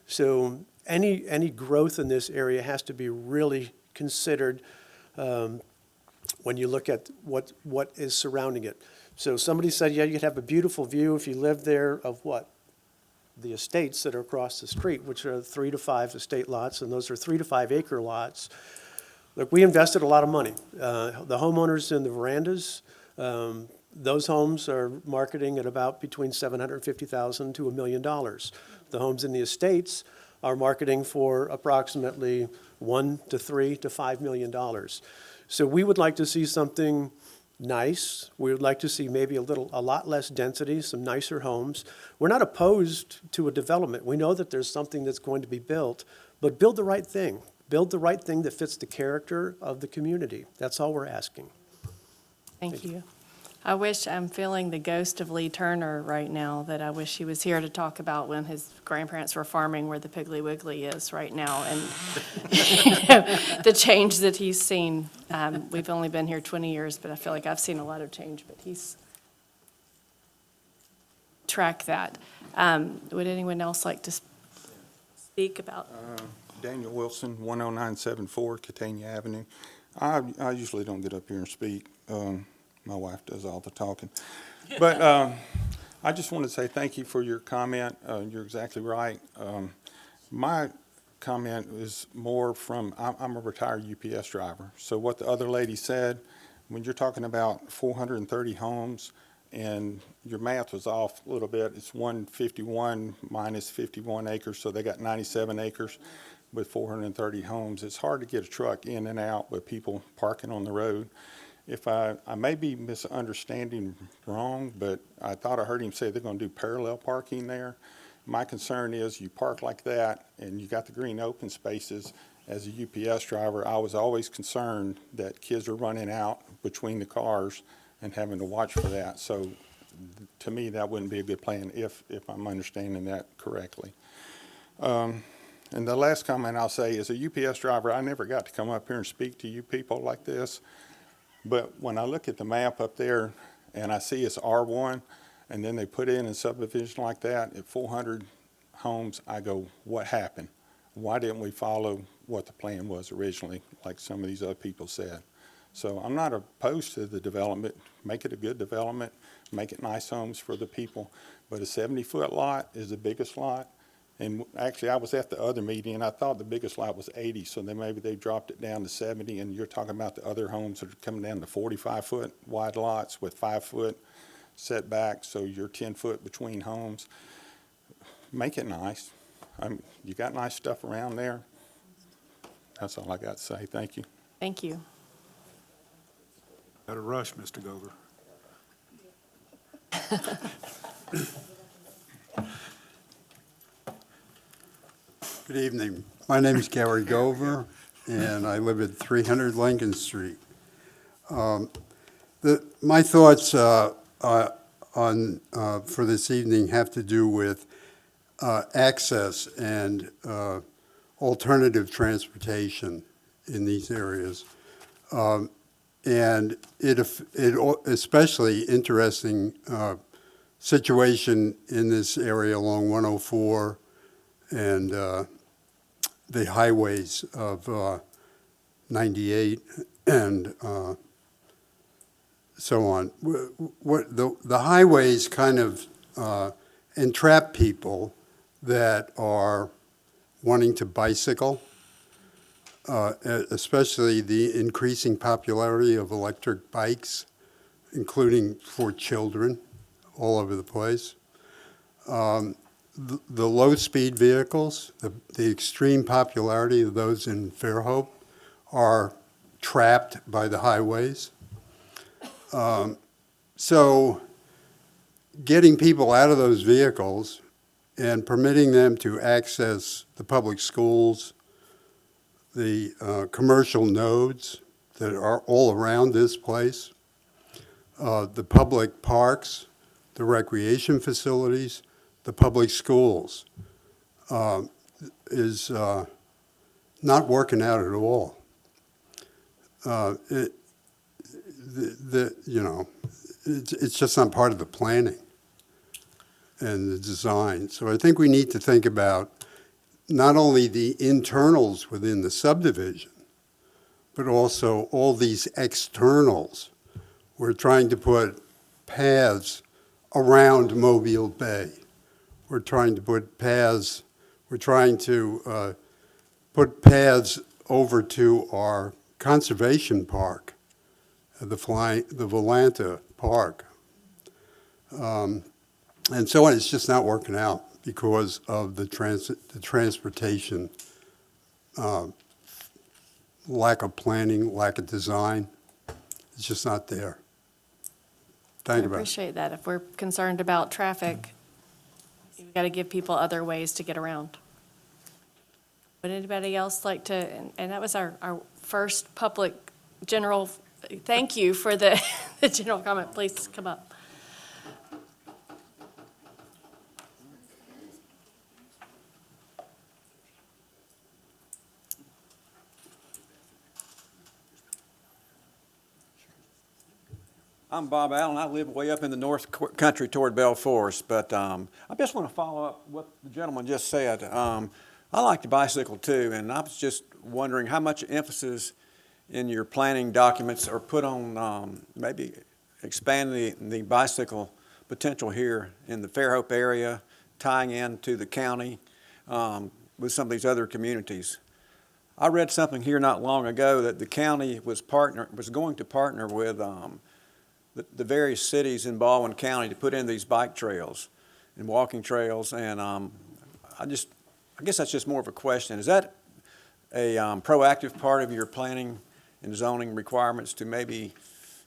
So any growth in this area has to be really considered when you look at what is surrounding it. So somebody said, yeah, you'd have a beautiful view if you lived there of what? The estates that are across the street, which are 3 to 5 estate lots, and those are 3 to 5 acre lots. Look, we invested a lot of money. The homeowners in the Verandas, those homes are marketing at about between $750,000 to $1 million. The homes in the estates are marketing for approximately $1 to $3 to $5 million. So we would like to see something nice. We would like to see maybe a lot less density, some nicer homes. We're not opposed to a development. We know that there's something that's going to be built, but build the right thing. Build the right thing that fits the character of the community. That's all we're asking. Thank you. I wish I'm feeling the ghost of Lee Turner right now, that I wish he was here to talk about when his grandparents were farming where the Piggly Wiggly is right now, and the change that he's seen. We've only been here 20 years, but I feel like I've seen a lot of change, but he's tracked that. Would anyone else like to speak about? Daniel Wilson, 10974 Catania Avenue. I usually don't get up here and speak. My wife does all the talking. But I just want to say thank you for your comment. You're exactly right. My comment is more from, I'm a retired UPS driver. So what the other lady said, when you're talking about 430 homes, and your math was off a little bit, it's 151 minus 51 acres, so they got 97 acres with 430 homes. It's hard to get a truck in and out with people parking on the road. If I may be misunderstanding wrong, but I thought I heard him say they're going to do parallel parking there. My concern is you park like that and you got the green open spaces. As a UPS driver, I was always concerned that kids are running out between the cars and having to watch for that. So to me, that wouldn't be a good plan if I'm understanding that correctly. And the last comment I'll say is, a UPS driver, I never got to come up here and speak to you people like this. But when I look at the map up there and I see it's R1, and then they put in a subdivision like that at 400 homes, I go, what happened? Why didn't we follow what the plan was originally, like some of these other people said? So I'm not opposed to the development. Make it a good development, make it nice homes for the people. But a 70-foot lot is the biggest lot. And actually, I was at the other meeting, and I thought the biggest lot was 80, so then maybe they dropped it down to 70, and you're talking about the other homes that are coming down to 45-foot wide lots with 5-foot setbacks, so you're 10-foot between homes. Make it nice. You got nice stuff around there. That's all I got to say. Thank you. Thank you. Got to rush, Mr. Gover. Good evening. My name is Gary Gover, and I live at 300 Lincoln Street. My thoughts for this evening have to do with access and alternative transportation in these areas. And it especially interesting situation in this area along 104 and the highways of 98 and so on. The highways kind of entrap people that are wanting to bicycle, especially the increasing popularity of electric bikes, including for children all over the place. The low-speed vehicles, the extreme popularity of those in Fairhope are trapped by the highways. So getting people out of those vehicles and permitting them to access the public schools, the commercial nodes that are all around this place, the public parks, the recreation facilities, the public schools, is not working out at all. It's just not part of the planning and the design. So I think we need to think about not only the internals within the subdivision, but also all these externals. We're trying to put paths around Mobile Bay. We're trying to put paths over to our conservation park, the Volanta Park. And so on. It's just not working out because of the transportation, lack of planning, lack of design. It's just not there. I appreciate that. If we're concerned about traffic, we've got to give people other ways to get around. Would anybody else like to, and that was our first public general, thank you for the general comment. Please come up. I'm Bob Allen. I live way up in the north country toward Belle Forest, but I just want to follow up what the gentleman just said. I like to bicycle too, and I was just wondering how much emphasis in your planning documents are put on maybe expanding the bicycle potential here in the Fairhope area, tying into the county with some of these other communities. I read something here not long ago that the county was going to partner with the various cities in Baldwin County to put in these bike trails and walking trails, and I guess that's just more of a question. Is that a proactive part of your planning and zoning requirements to maybe,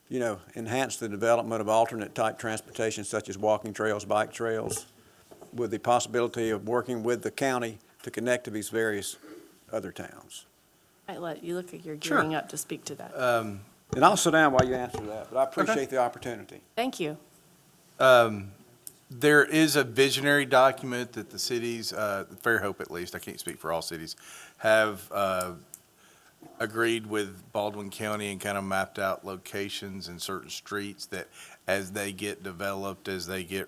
enhance the development of alternate type transportation such as walking trails, bike trails, with the possibility of working with the county to connect to these various other towns? I let you look like you're gearing up to speak to that. And I'll sit down while you answer that, but I appreciate the opportunity. Thank you. There is a visionary document that the cities, Fairhope at least, I can't speak for all cities, have agreed with Baldwin County and kind of mapped out locations and certain streets that as they get developed, as they get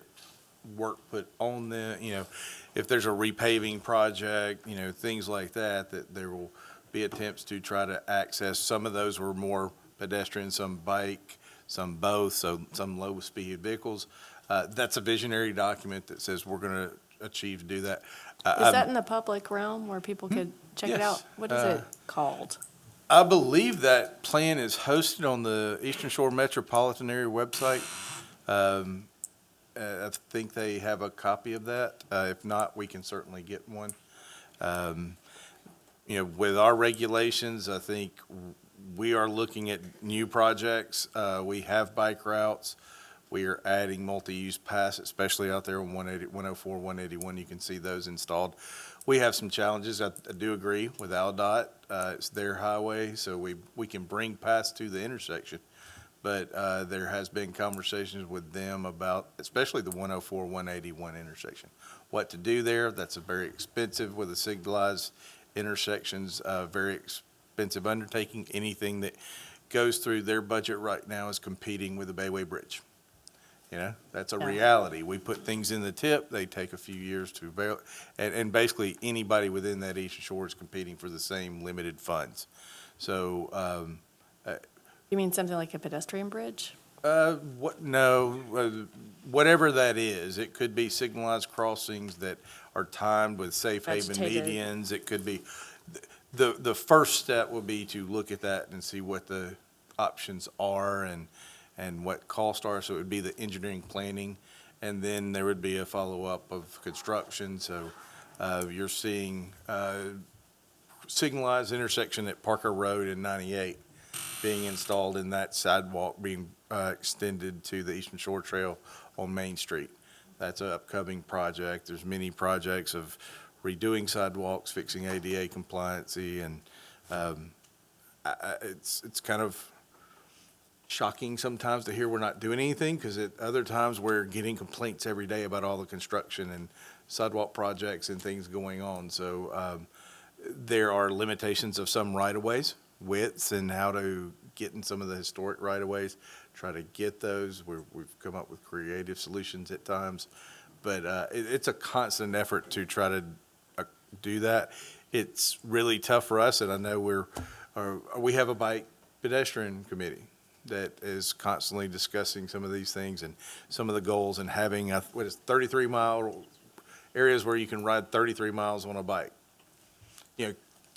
work put on them, if there's a repaving project, things like that, that there will be attempts to try to access. Some of those were more pedestrian, some bike, some both, so some low-speed vehicles. That's a visionary document that says we're going to achieve to do that. Is that in the public realm where people could check it Yes. out? What is it called? I believe that plan is hosted on the Eastern Shore Metropolitan Area website. I think they have a copy of that. If not, we can certainly get one. With our regulations, I think we are looking at new projects. We have bike routes. We are adding multi-use paths, especially out there on 104, 181. You can see those installed. We have some challenges. I do agree with AlDOT. It's their highway, so we can bring paths to the intersection. But there has been conversations with them about, especially the 104, 181 intersection. What to do there, that's a very expensive with the signalized intersections, very expensive undertaking. Anything that goes through their budget right now is competing with the Bayway Bridge. That's a reality. We put things in the tip, they take a few years to avail, and basically anybody within that Eastern Shore is competing for the same limited funds. So, You mean something like a pedestrian bridge? whatever that is, it could be signalized crossings that are timed with safe haven Vegetated. medians. It could be, the first step would be to look at that and see what the options are and what costs are. So it would be the engineering planning, and then there would be a follow-up of construction. So you're seeing signalized intersection at Parker Road and 98 being installed, in that sidewalk being extended to the Eastern Shore Trail on Main Street. That's an upcoming project. There's many projects of redoing sidewalks, fixing ADA compliancy, and it's kind of shocking sometimes to hear we're not doing anything, because at other times we're getting complaints every day about all the construction and sidewalk projects and things going on. So there are limitations of some right-of-ways, widths, and how to get in some of the historic right-of-ways, try to get those. We've come up with creative solutions at times, but it's a constant effort to try to do that. It's really tough for us, and I know we have a bike pedestrian committee that is constantly discussing some of these things and some of the goals, and having 33-mile areas where you can ride 33 miles on a bike.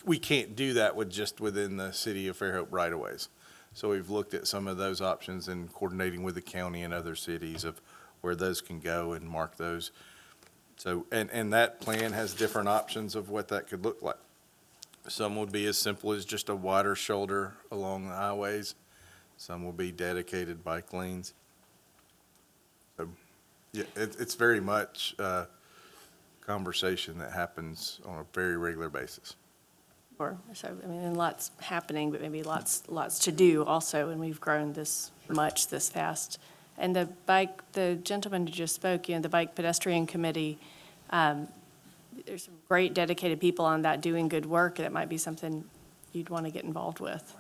We can't do that just within the city of Fairhope right-of-ways. So we've looked at some of those options and coordinating with the county and other cities of where those can go and mark those. So, and that plan has different options of what that could look like. Some would be as simple as just a wider shoulder along the highways. Some will be dedicated bike lanes. So, yeah, it's very much a conversation that happens on a very regular basis. And lots happening, but maybe lots to do also, and we've grown this fast. And the gentleman who just spoke, the Bike Pedestrian Committee, there's some great dedicated people on that doing good work. That might be something you'd want to get involved with.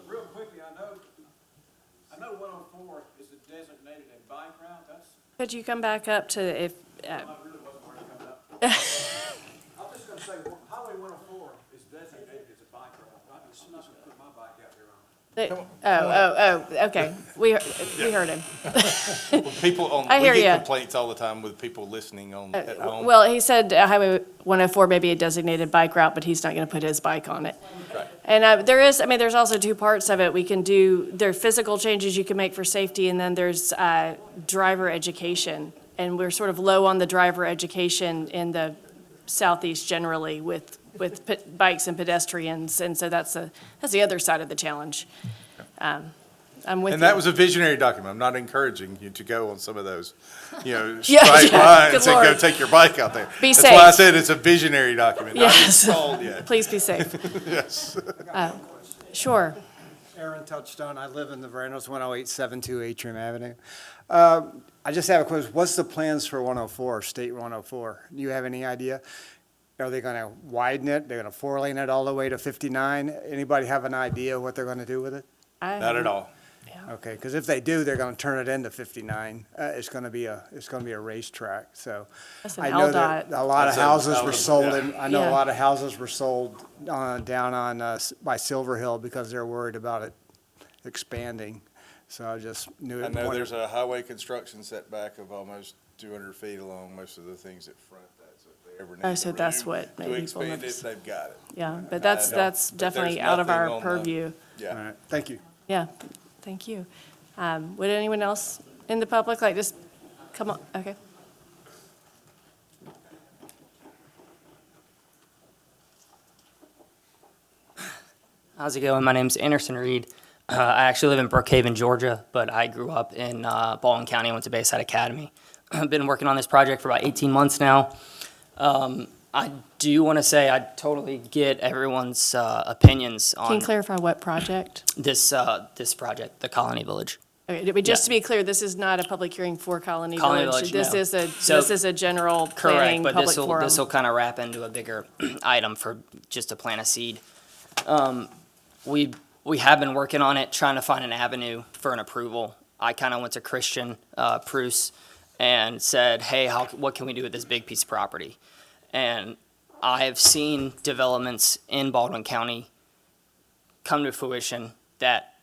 Real quickly, I know 104 is a designated a bike route. Could you come back up to if, I really wasn't worried coming up. I'm just going to say, Highway 104 is designated as a bike route. I'm not going to put my bike out here on it. okay. We heard him. I We hear get ya. complaints all the time with people listening at home. Well, he said Highway 104 may be a designated bike route, but he's not going to put his bike on it. Right. And there's also two parts of it. There are physical changes you can make for safety, and then there's driver education. And we're sort of low on the driver education in the southeast generally with bikes and pedestrians, and so that's the other side of the challenge. I'm with you. And that was a visionary document. I'm not encouraging you to go on some of those, Yeah, straight lines good and go Lord. take your bike out there. Be That's safe. why I said it's a visionary document, not Yes. installed yet. Please be safe. Yes. Sure. Aaron Touchstone, I live in the Verandas, 10872 Atrium Avenue. I just have a question. What's the plans for 104, State 104? Do you have any idea? Are they going to widen it? They're going to 4-lane it all the way to 59? Anybody have an idea what they're going to do with it? Not at all. Yeah. Okay, because if they do, they're gonna turn it into 59. It's gonna be a racetrack, so. That's an I know that LDOT. a lot of That's a- houses that were was- sold yeah. in, I know Yeah. a lot of houses were sold down on, by Silver Hill because they're worried about it expanding. So I just knew it. I know wanted- there's a highway construction setback of almost 200 feet along most of the things that front that, so if they ever need Oh, so that's room what made to people expand nervous. it, they've got it. Yeah, but that's But there's definitely out of nothing our on the- purview. All Yeah. right, thank you. Yeah, thank you. Would anyone else in the public like just come on, okay? How's it going? My name's Anderson Reed. I actually live in Brookhaven, Georgia, but I grew up in Baldwin County. I went to Bayside Academy. I've been working on this project for about 18 months now. I do want to say I totally get everyone's opinions Can you on clarify what project? this project, the Colony Village. Okay, but just Yeah. to be clear, this is not a public hearing for Colony Colony Village. Village, This no. is a, So- this is a general Correct, planning but public forum. this will kind of wrap into a bigger item for just to plant a seed. We have been working on it, trying to find an avenue for an approval. I kind of went to Christian Prus and said, hey, what can we do with this big piece of property? And I have seen developments in Baldwin County come to fruition that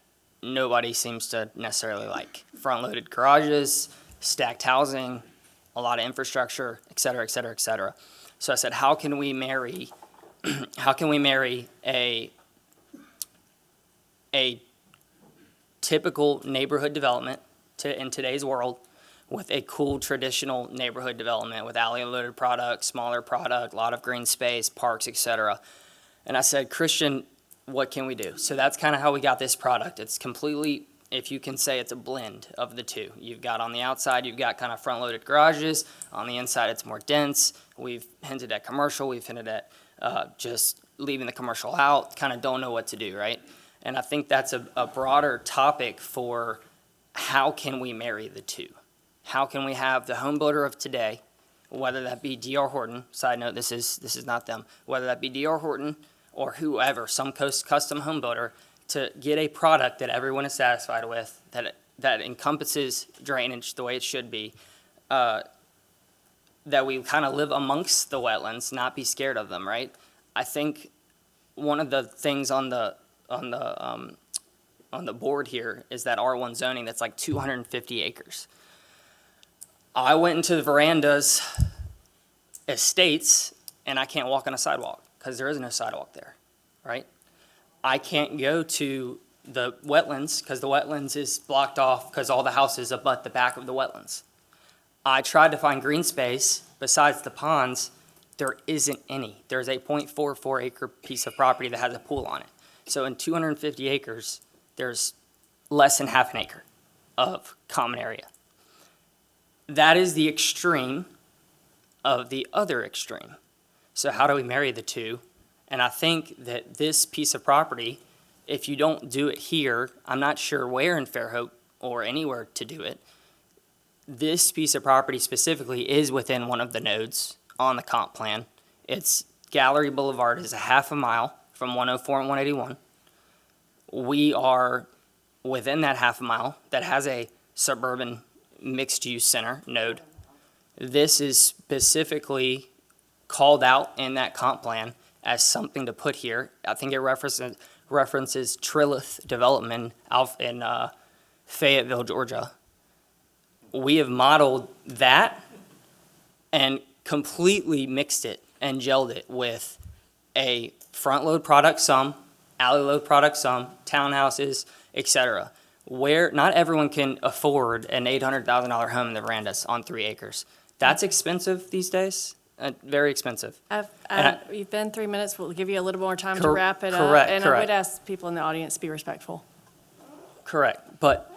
nobody seems to necessarily like. Front-loaded garages, stacked housing, a lot of infrastructure, et cetera, et cetera, et cetera. So I said, how can we marry a typical neighborhood development in today's world with a cool traditional neighborhood development with alley-loaded product, smaller product, a lot of green space, parks, et cetera. And I said, Christian, what can we do? So that's kind of how we got this product. It's completely, if you can say it's a blend of the two. You've got on the outside, you've got kind of front-loaded garages. On the inside, it's more dense. We've hinted at commercial. We've hinted at just leaving the commercial out, kind of don't know what to do, right? And I think that's a broader topic for how can we marry the two? How can we have the home builder of today, whether that be D.R. Horton, side note, this is not them, whether that be D.R. Horton or whoever, some custom home builder, to get a product that everyone is satisfied with, that encompasses drainage the way it should be, that we kind of live amongst the wetlands, not be scared of them, right? I think one of the things on the board here is that R1 zoning that's like 250 acres. I went into the verandas estates and I can't walk on a sidewalk because there is no sidewalk there, right? I can't go to the wetlands because the wetlands is blocked off because all the houses abut the back of the wetlands. I tried to find green space besides the ponds. There isn't any. There's a 0.44 acre piece of property that has a pool on it. So in 250 acres, there's less than half an acre of common area. That is the extreme of the other extreme. So how do we marry the two? And I think that this piece of property, if you don't do it here, I'm not sure where in Fairhope or anywhere to do it. This piece of property specifically is within one of the nodes on the comp plan. It's Gallery Boulevard is a half a mile from 104 and 181. We are within that half a mile that has a suburban mixed-use center node. This is specifically called out in that comp plan as something to put here. I think it references Trilith Development out in Fayetteville, Georgia. We have modeled that and completely mixed it and gelled it with a front load product some, alley load product some, townhouses, etc. Where not everyone can afford an $800,000 home in the verandas on 3 acres. That's expensive these days, very expensive. You've been 3 minutes. We'll give you a little more time to Cor- wrap it up. correct, And I correct. would ask people in the audience to be respectful. Correct, but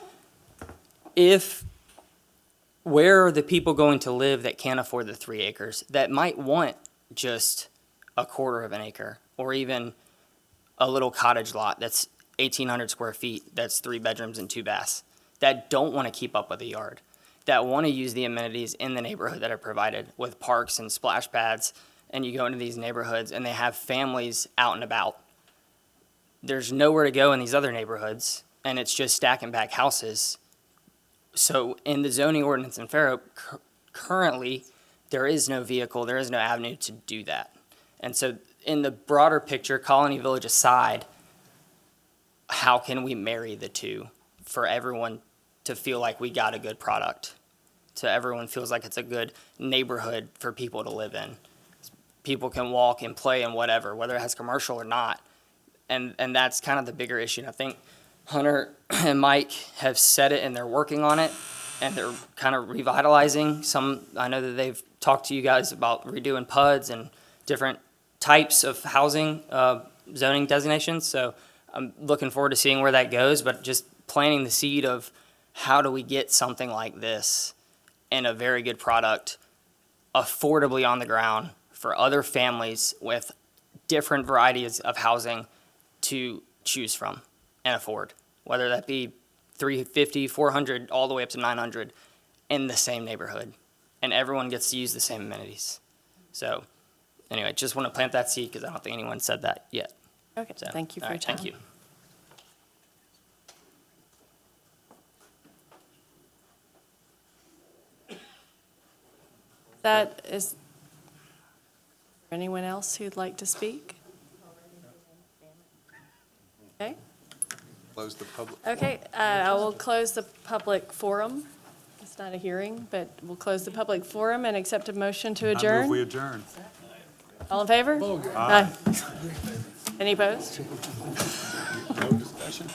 where are the people going to live that can't afford the 3 acres, that might want just a quarter of an acre, or even a little cottage lot that's 1,800 square feet, that's 3 bedrooms and 2 baths, that don't want to keep up with the yard, that want to use the amenities in the neighborhood that are provided with parks and splash pads, and you go into these neighborhoods and they have families out and about. There's nowhere to go in these other neighborhoods. and it's just stacking back houses. So in the zoning ordinance in Fairhope, currently, there is no vehicle, there is no avenue to do that. And so in the broader picture, Colony Village aside, how can we marry the two for everyone to feel like we got a good product? So everyone feels like it's a good neighborhood for people to live in. People can walk and play and whatever, whether it has commercial or not. And that's kind of the bigger issue. And I think Hunter and Mike have said it and they're working on it and they're kind of revitalizing some. I know that they've talked to you guys about redoing PUDs and different types of housing zoning designations. So I'm looking forward to seeing where that goes, but just planting the seed of how do we get something like this and a very good product affordably on the ground for other families with different varieties of housing to choose from and afford, whether that be $350, $400, all the way up to $900 in the same neighborhood. And everyone gets to use the same amenities. So anyway, just want to plant that seed because I don't think anyone said that yet. Okay, So, thank you for all your right, time. thank you. That is, anyone else who'd like to speak? Okay. Close the public. Okay, I will close the public forum. It's not a hearing, but we'll close the public forum and accept a motion to I adjourn. move we adjourn. All in favor? Aye. Any opposed? No discussion?